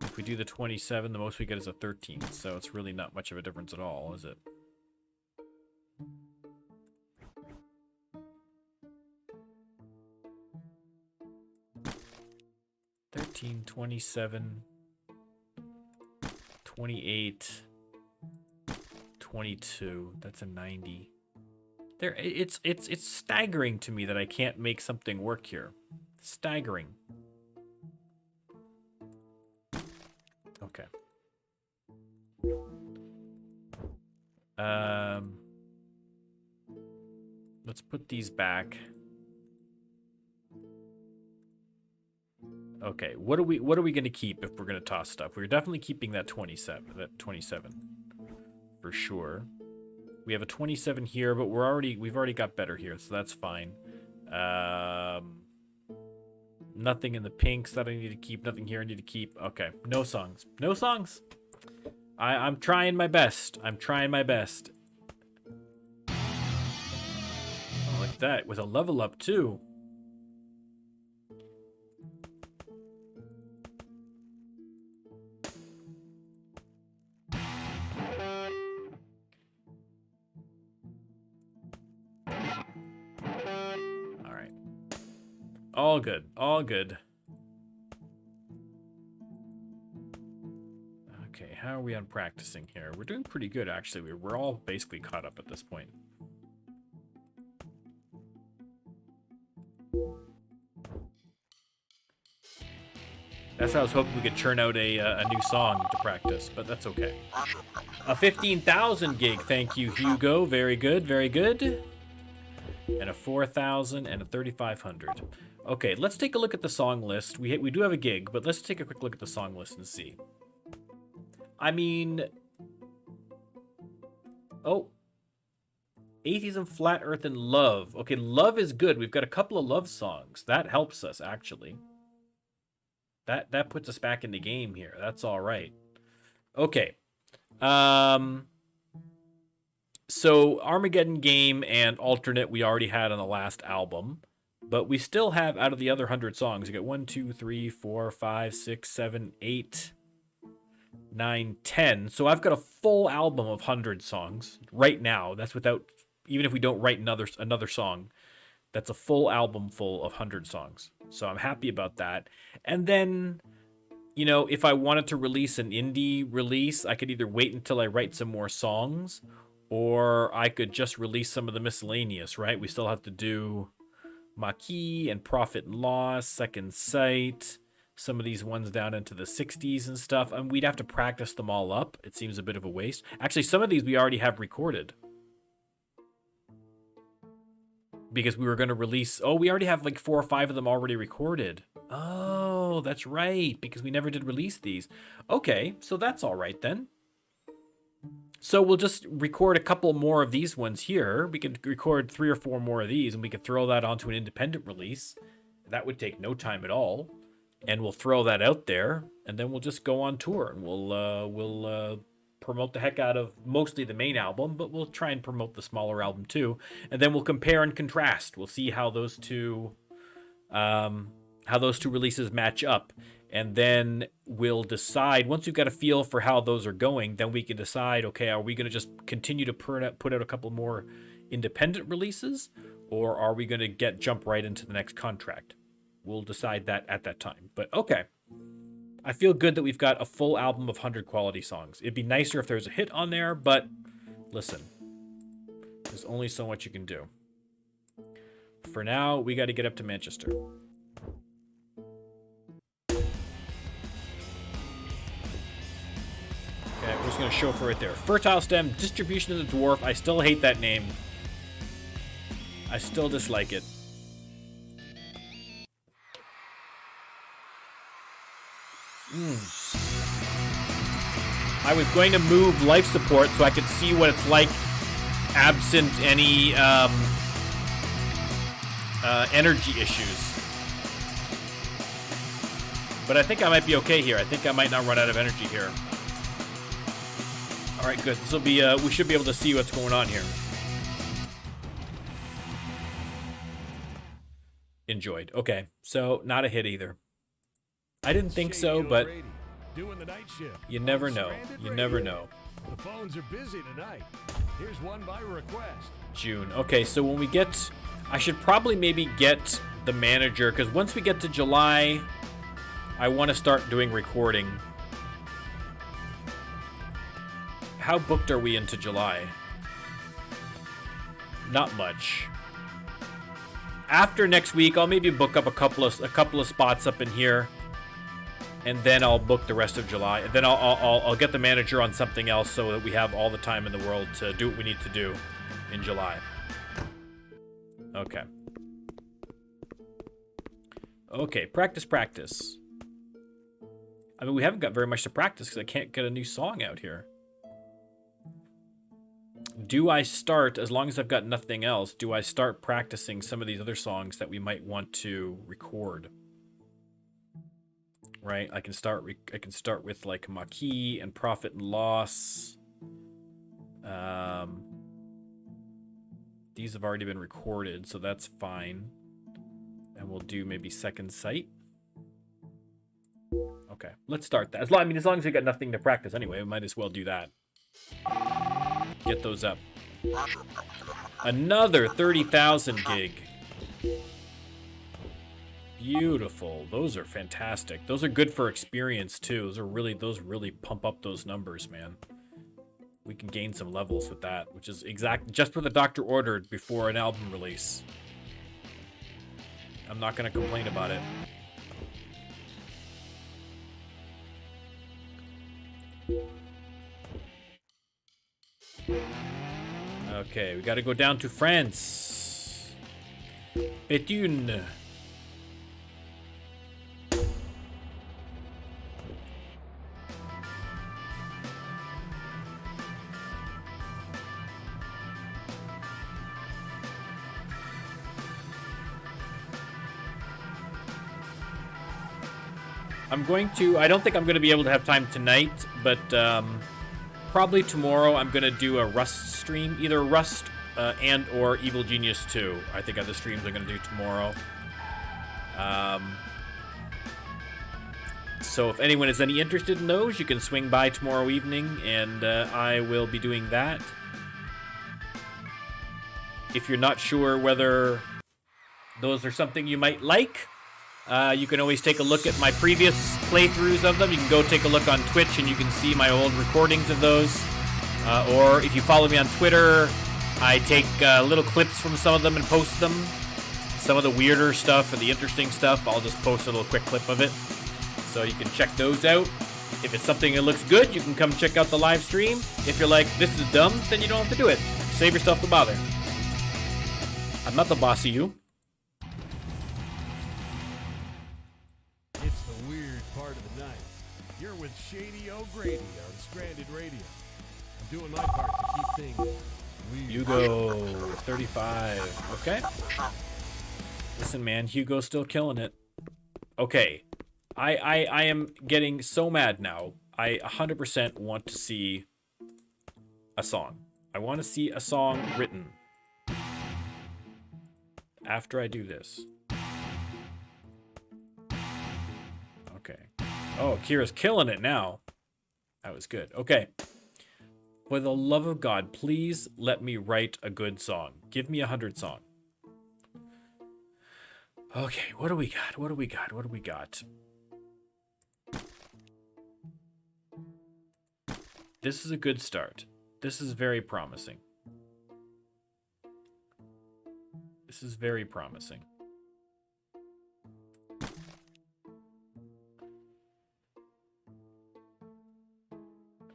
If we do the 27, the most we get is a 13. So it's really not much of a difference at all, is it? $13, 27, 28, 22. That's a 90. There, it's staggering to me that I can't make something work here. Staggering. Okay. Let's put these back. Okay, what are we going to keep if we're going to toss stuff? We're definitely keeping that 27, for sure. We have a 27 here, but we've already got better here, so that's fine. Nothing in the pinks that I need to keep. Nothing here I need to keep. Okay, no songs. No songs. I'm trying my best. I'm trying my best. Oh, like that with a level up too. All good. All good. how are we on practicing here? We're doing pretty good, actually. We're all basically caught up at this point. That's how I was hoping we could churn out a new song to practice, but that's okay. A 15,000 gig, thank you, Hugo. Very good, very good. And a 4,000 and a 3,500. Okay, let's take a look at the song list. We do have a gig, but let's take a quick look at the song list and see. I mean... Oh. Atheism, Flat Earth, and Love. Okay, Love is good. We've got a couple of love songs. That helps us, actually. That puts us back in the game here. That's all right. Okay. So Armageddon Game and Alternate we already had on the last album. But we still have, out of the other 100 songs, you get 1, 2, 3, 4, 5, 6, 7, 8, 9, 10. So I've got a full album of 100 songs right now. That's without, even if we don't write another song, that's a full album full of 100 songs. So I'm happy about that. And then, you know, if I wanted to release an indie release, I could either wait until I write some more songs, or I could just release some of the miscellaneous, right? We still have to do Maquis and Profit and Loss, Second Sight, some of these ones down into the 60s and stuff. And we'd have to practice them all up. It seems a bit of a waste. Actually, some of these we already have recorded. Because we were going to release... Oh, we already have like 4 or 5 of them already recorded. Oh, that's right. Because we never did release these. Okay, so that's all right then. So we'll just record a couple more of these ones here. We could record 3 or 4 more of these, and we could throw that onto an independent release. That would take no time at all. And we'll throw that out there, and then we'll just go on tour, and we'll promote the heck out of mostly the main album, but we'll try and promote the smaller album too. And then we'll compare and contrast. We'll see how those two releases match up. And then we'll decide, once we've got a feel for how those are going, then we can decide, okay, are we going to just continue to put out a couple more independent releases, or are we going to jump right into the next contract? We'll decide that at that time. But okay, I feel good that we've got a full album of 100 quality songs. It'd be nicer if there was a hit on there, but listen, there's only so much you can do. For now, we got to get up to Manchester. Okay, we're just going to chauffeur right there. Fertile Stem, Distribution of the Dwarf. I still hate that name. I still dislike it. I was going to move life support so I could see what it's like absent any energy issues. But I think I might be okay here. I think I might not run out of energy here. All right, good. This will be. We should be able to see what's going on here. Enjoyed. Okay, so not a hit either. I didn't think so, but you never know. You never know. The phones are busy tonight. Here's one by request. June. Okay, so when we get, I should probably maybe get the manager, because once we get to July, I want to start doing recording. How booked are we into July? Not much. After next week, I'll maybe book up a couple of spots up in here, and then I'll book the rest of July. And then I'll get the manager on something else so that we have all the time in the world to do what we need to do in July. Okay. Okay, practice. I mean, we haven't got very much to practice because I can't get a new song out here. Do I start, as long as I've got nothing else, do I start practicing some of these other songs that we might want to record? Right? I can start with like Maquis and Profit and Loss. These have already been recorded, so that's fine. And we'll do maybe Second Sight. Okay, let's start that. As long as we got nothing to practice anyway, we might as well do that. Get those up. Another 30,000 gig. Beautiful. Those are fantastic. Those are good for experience too. Those really pump up those numbers, man. We can gain some levels with that, which is just what the doctor ordered before an album release. I'm not gonna complain about it. Okay, we gotta go down to France. Béthune. I don't think I'm going to be able to have time tonight, but probably tomorrow I'm going to do a Rust stream. Either Rust and or Evil Genius 2. I think are the streams I'm going to do tomorrow. So if anyone is any interested in those, you can swing by tomorrow evening, and I will be doing that. If you're not sure whether those are something you might like, you can always take a look at my previous playthroughs of them. You can go take a look on Twitch and you can see my old recordings of those. Or if you follow me on Twitter, I take little clips from some of them and post them. Some of the weirder stuff and the interesting stuff, I'll just post a little quick clip of it. So you can check those out. If it's something that looks good, you can come check out the live stream. If you're like, this is dumb, then you don't have to do it. Save yourself the bother. I'm not the boss of you. It's the weird part of the night. You're with Shady O'Grady on Stranded Radio. I'm doing my part to keep things weird. Hugo, 35. Okay. Listen, man, Hugo's still killing it. Okay. I am getting so mad now. I 100% want to see a song. I want to see a song written. After I do this. Okay. Oh, Kira's killing it now. That was good. Okay. For the love of God, please let me write a good song. Give me 100 song. Okay, what do we got? What do we got? What do we got? This is a good start. This is very promising. This is very promising.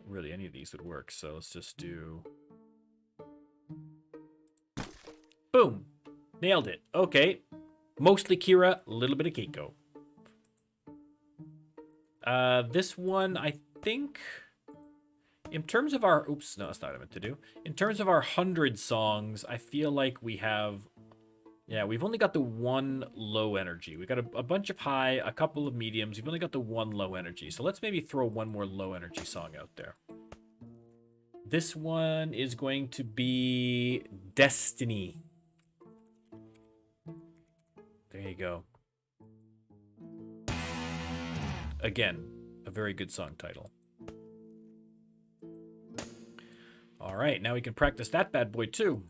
Really, any of these would work, so let's just do... Boom! Nailed it. Okay. Mostly Kira, a little bit of Keiko. This one, I think... In terms of our... Oops, no, that's not what I meant to do. In terms of our 100 songs, I feel like we have... Yeah, we've only got the one low energy. We've got a bunch of high, a couple of mediums. We've only got the one low energy. So let's maybe throw one more low energy song out there. This one is going to be Destiny. There you go. Again, a very good song title. All right, now we can practice that bad boy too.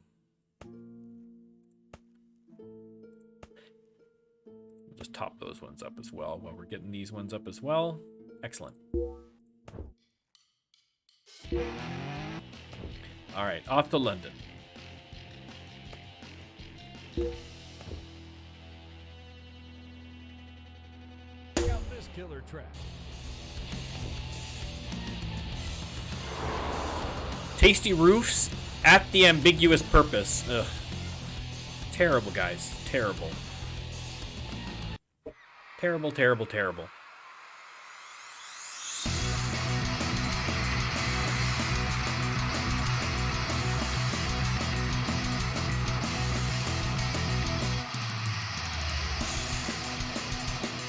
Just top those ones up as well while we're getting these ones up as well. Excellent. All right, off to London. Check out this killer track. Tasty roofs at the ambiguous purpose. Ugh. Terrible, guys. Terrible. Terrible, terrible, terrible.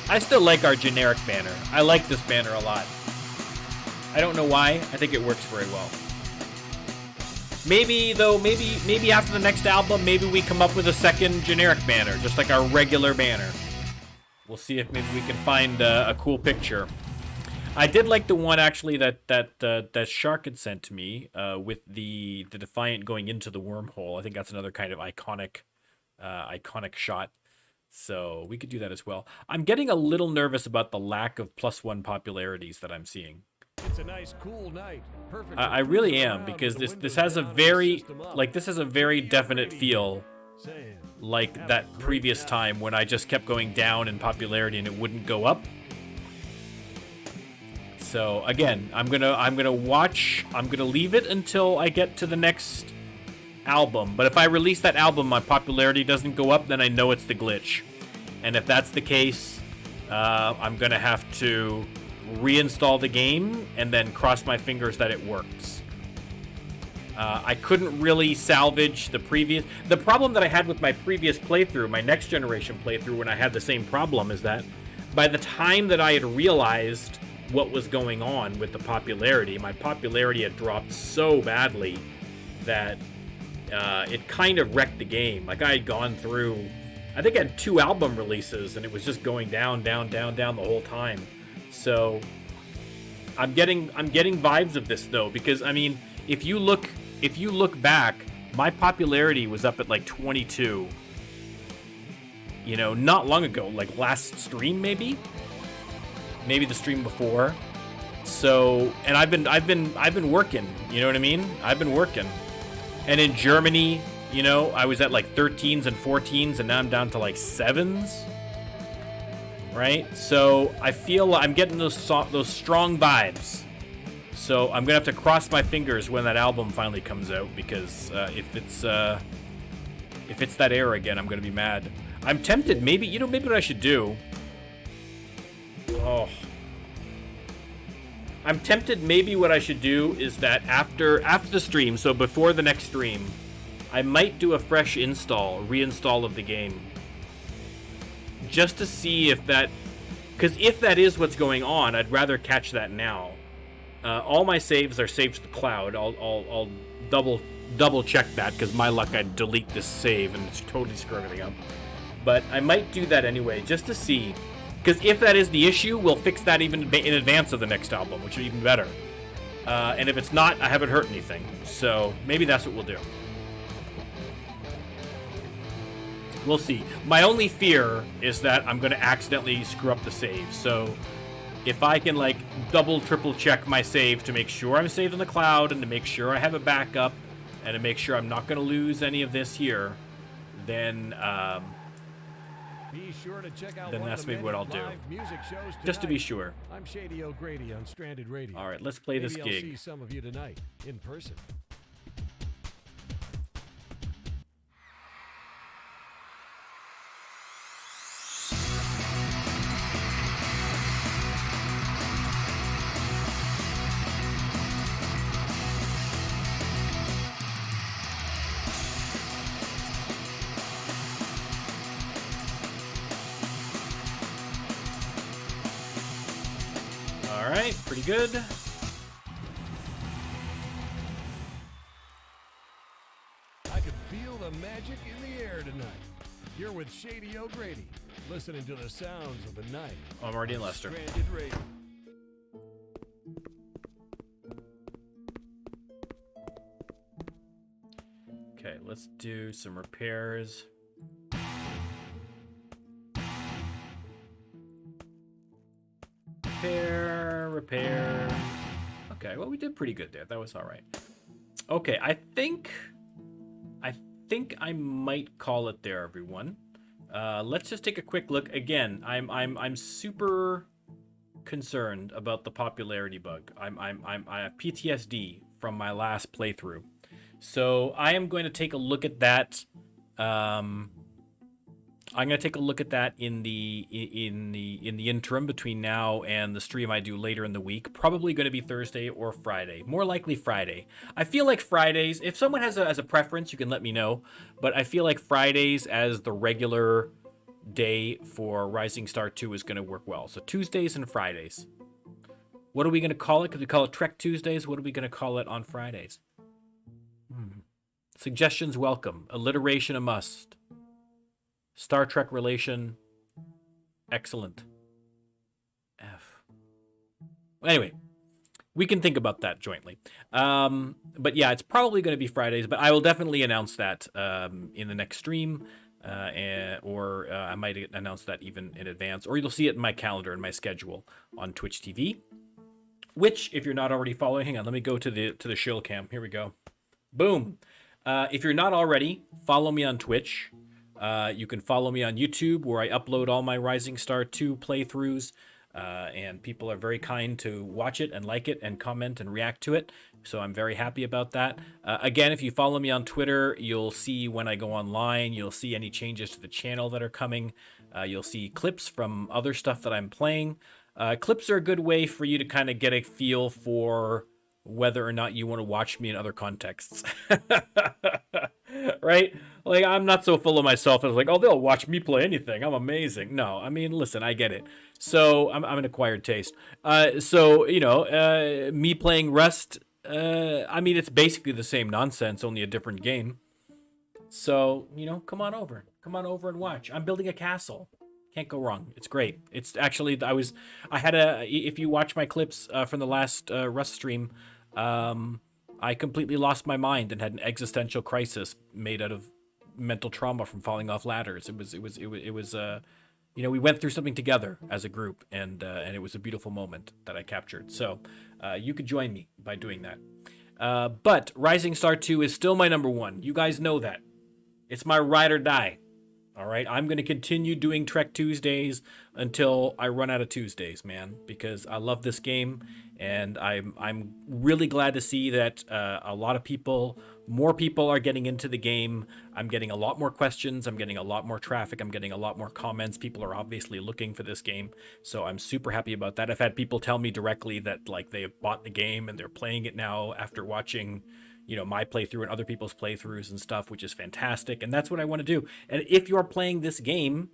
I still like our generic banner. I like this banner a lot. I don't know why. I think it works very well. Maybe, though, maybe after the next album, maybe we come up with a second generic banner, just like our regular banner. We'll see if maybe we can find a cool picture. I did like the one actually that Shark had sent to me with the Defiant going into the wormhole. I think that's another kind of iconic shot. So we could do that as well. I'm getting a little nervous about the lack of +1 popularities that I'm seeing. It's a nice, cool night. Perfect. I really am, because this has a very, like, this has a very definite feel like that previous time when I just kept going down in popularity and it wouldn't go up. So again, I'm gonna watch. I'm gonna leave it until I get to the next album. But if I release that album, my popularity doesn't go up, then I know it's the glitch. And if that's the case, I'm gonna have to reinstall the game and then cross my fingers that it works. I couldn't really salvage the previous. The problem that I had with my previous playthrough, my next generation playthrough, when I had the same problem, is that by the time that I had realized what was going on with the popularity, my popularity had dropped so badly that it kind of wrecked the game. Like, I had gone through, I think I had 2 album releases and it was just going down the whole time. So I'm getting vibes of this though, because I mean, if you look back, my popularity was up at like 22. You know, not long ago, like last stream maybe the stream before. So, and I've been working, you know what I mean? I've been working. And in Germany, you know, I was at like 13s and 14s and now I'm down to like 7s. Right? So, I feel I'm getting those strong vibes. So, I'm going to have to cross my fingers when that album finally comes out, because if it's that era again, I'm going to be mad. I'm tempted, maybe what I should do. Oh. I'm tempted, maybe what I should do is that after the stream, so before the next stream, I might do a fresh reinstall of the game. Just to see if that, because if that is what's going on, I'd rather catch that now. All my saves are saved to the cloud. I'll double check that, because my luck, I'd delete this save and it's totally screw everything up. But I might do that anyway, just to see. Because if that is the issue, we'll fix that even in advance of the next album, which is even better. And if it's not, I haven't hurt anything. So maybe that's what we'll do. We'll see. My only fear is that I'm going to accidentally screw up the save. So if I can like double, triple check my save to make sure I'm saved in the cloud and to make sure I have a backup and to make sure I'm not going to lose any of this here, then be sure to check out then that's maybe what I'll do. Just to be sure. I'm Shady O'Grady on Stranded Radio. All right, let's play this Maybe gig. I'll see some of you tonight in person. All right, pretty good. I can feel the magic in the air tonight. You're with Shady O'Grady, listening to the sounds of the night. Oh, I'm already in Leicester. Stranded Radio. Okay, let's do some repairs. Repair. Okay, well, we did pretty good there. That was all right. Okay, I think I might call it there, everyone. Let's just take a quick look. Again, I'm super concerned about the popularity bug. I have PTSD from my last playthrough, so I am going to take a look at that. I'm going to take a look at that in the interim between now and the stream I do later in the week. Probably going to be Thursday or Friday. More likely Friday. I feel like Fridays, if someone has a preference, you can let me know. But I feel like Fridays as the regular day for Rising Star 2 is going to work well. So Tuesdays and Fridays. What are we going to call it? Could we call it Trek Tuesdays? What are we going to call it on Fridays? Suggestions welcome. Alliteration a must. Star Trek relation, excellent. F. Anyway, we can think about that jointly. But yeah, it's probably going to be Fridays, but I will definitely announce that in the next stream. or I might announce that even in advance, or you'll see it in my calendar and my schedule on Twitch TV. Which, if you're not already following, hang on, let me go to the shill cam. Here we go. Boom. If you're not already, follow me on Twitch. You can follow me on YouTube, where I upload all my Rising Star 2 playthroughs, and people are very kind to watch it and like it and comment and react to it. So I'm very happy about that. Again, if you follow me on Twitter, you'll see when I go online. You'll see any changes to the channel that are coming. You'll see clips from other stuff that I'm playing. Clips are a good way for you to kind of get a feel for whether or not you want to watch me in other contexts. Right? Like, I'm not so full of myself as like, oh, they'll watch me play anything. I'm amazing. No, I mean, listen, I get it. So I'm an acquired taste. So, me playing Rust, I mean, it's basically the same nonsense, only a different game. So, come on over. Come on over and watch. I'm building a castle. Can't go wrong. It's great. It's actually, if you watch my clips from the last Rust stream, I completely lost my mind and had an existential crisis made out of mental trauma from falling off ladders. It was we went through something together as a group, and it was a beautiful moment that I captured. So you could join me by doing that. But Rising Star 2 is still my number one. You guys know that. It's my ride or die. All right, I'm going to continue doing Trek Tuesdays until I run out of Tuesdays, man, because I love this game, and I'm really glad to see that a lot of more people are getting into the game. I'm getting a lot more questions. I'm getting a lot more traffic. I'm getting a lot more comments. People are obviously looking for this game, so I'm super happy about that. I've had people tell me directly that like they have bought the game and they're playing it now after watching my playthrough and other people's playthroughs and stuff, which is fantastic. And that's what I want to do. And if you're playing this game,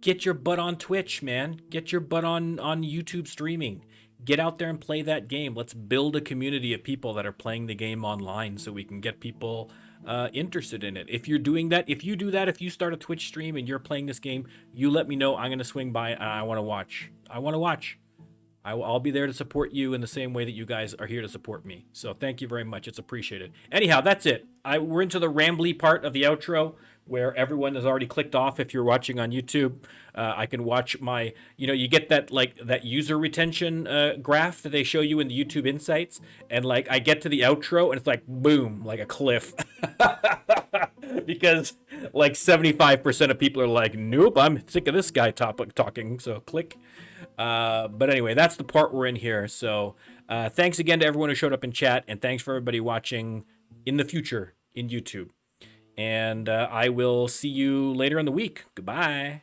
get your butt on Twitch, man. Get your butt on YouTube streaming. Get out there and play that game. Let's build a community of people that are playing the game online so we can get people interested in it. If you're doing that, if you start a Twitch stream and you're playing this game, you let me know. I'm going to swing by and I want to watch. I'll be there to support you in the same way that you guys are here to support me. So thank you very much. It's appreciated. Anyhow, that's it. We're into the rambly part of the outro where everyone has already clicked off. If you're watching on YouTube, I can watch my, you get that user retention graph that they show you in the YouTube Insights. And I get to the outro and it's like, boom, like a cliff. Because 75% of people are like, nope, I'm sick of this guy talking. So click. But anyway, that's the part we're in here. So thanks again to everyone who showed up in chat, and thanks for everybody watching in the future in YouTube. And I will see you later in the week. Goodbye.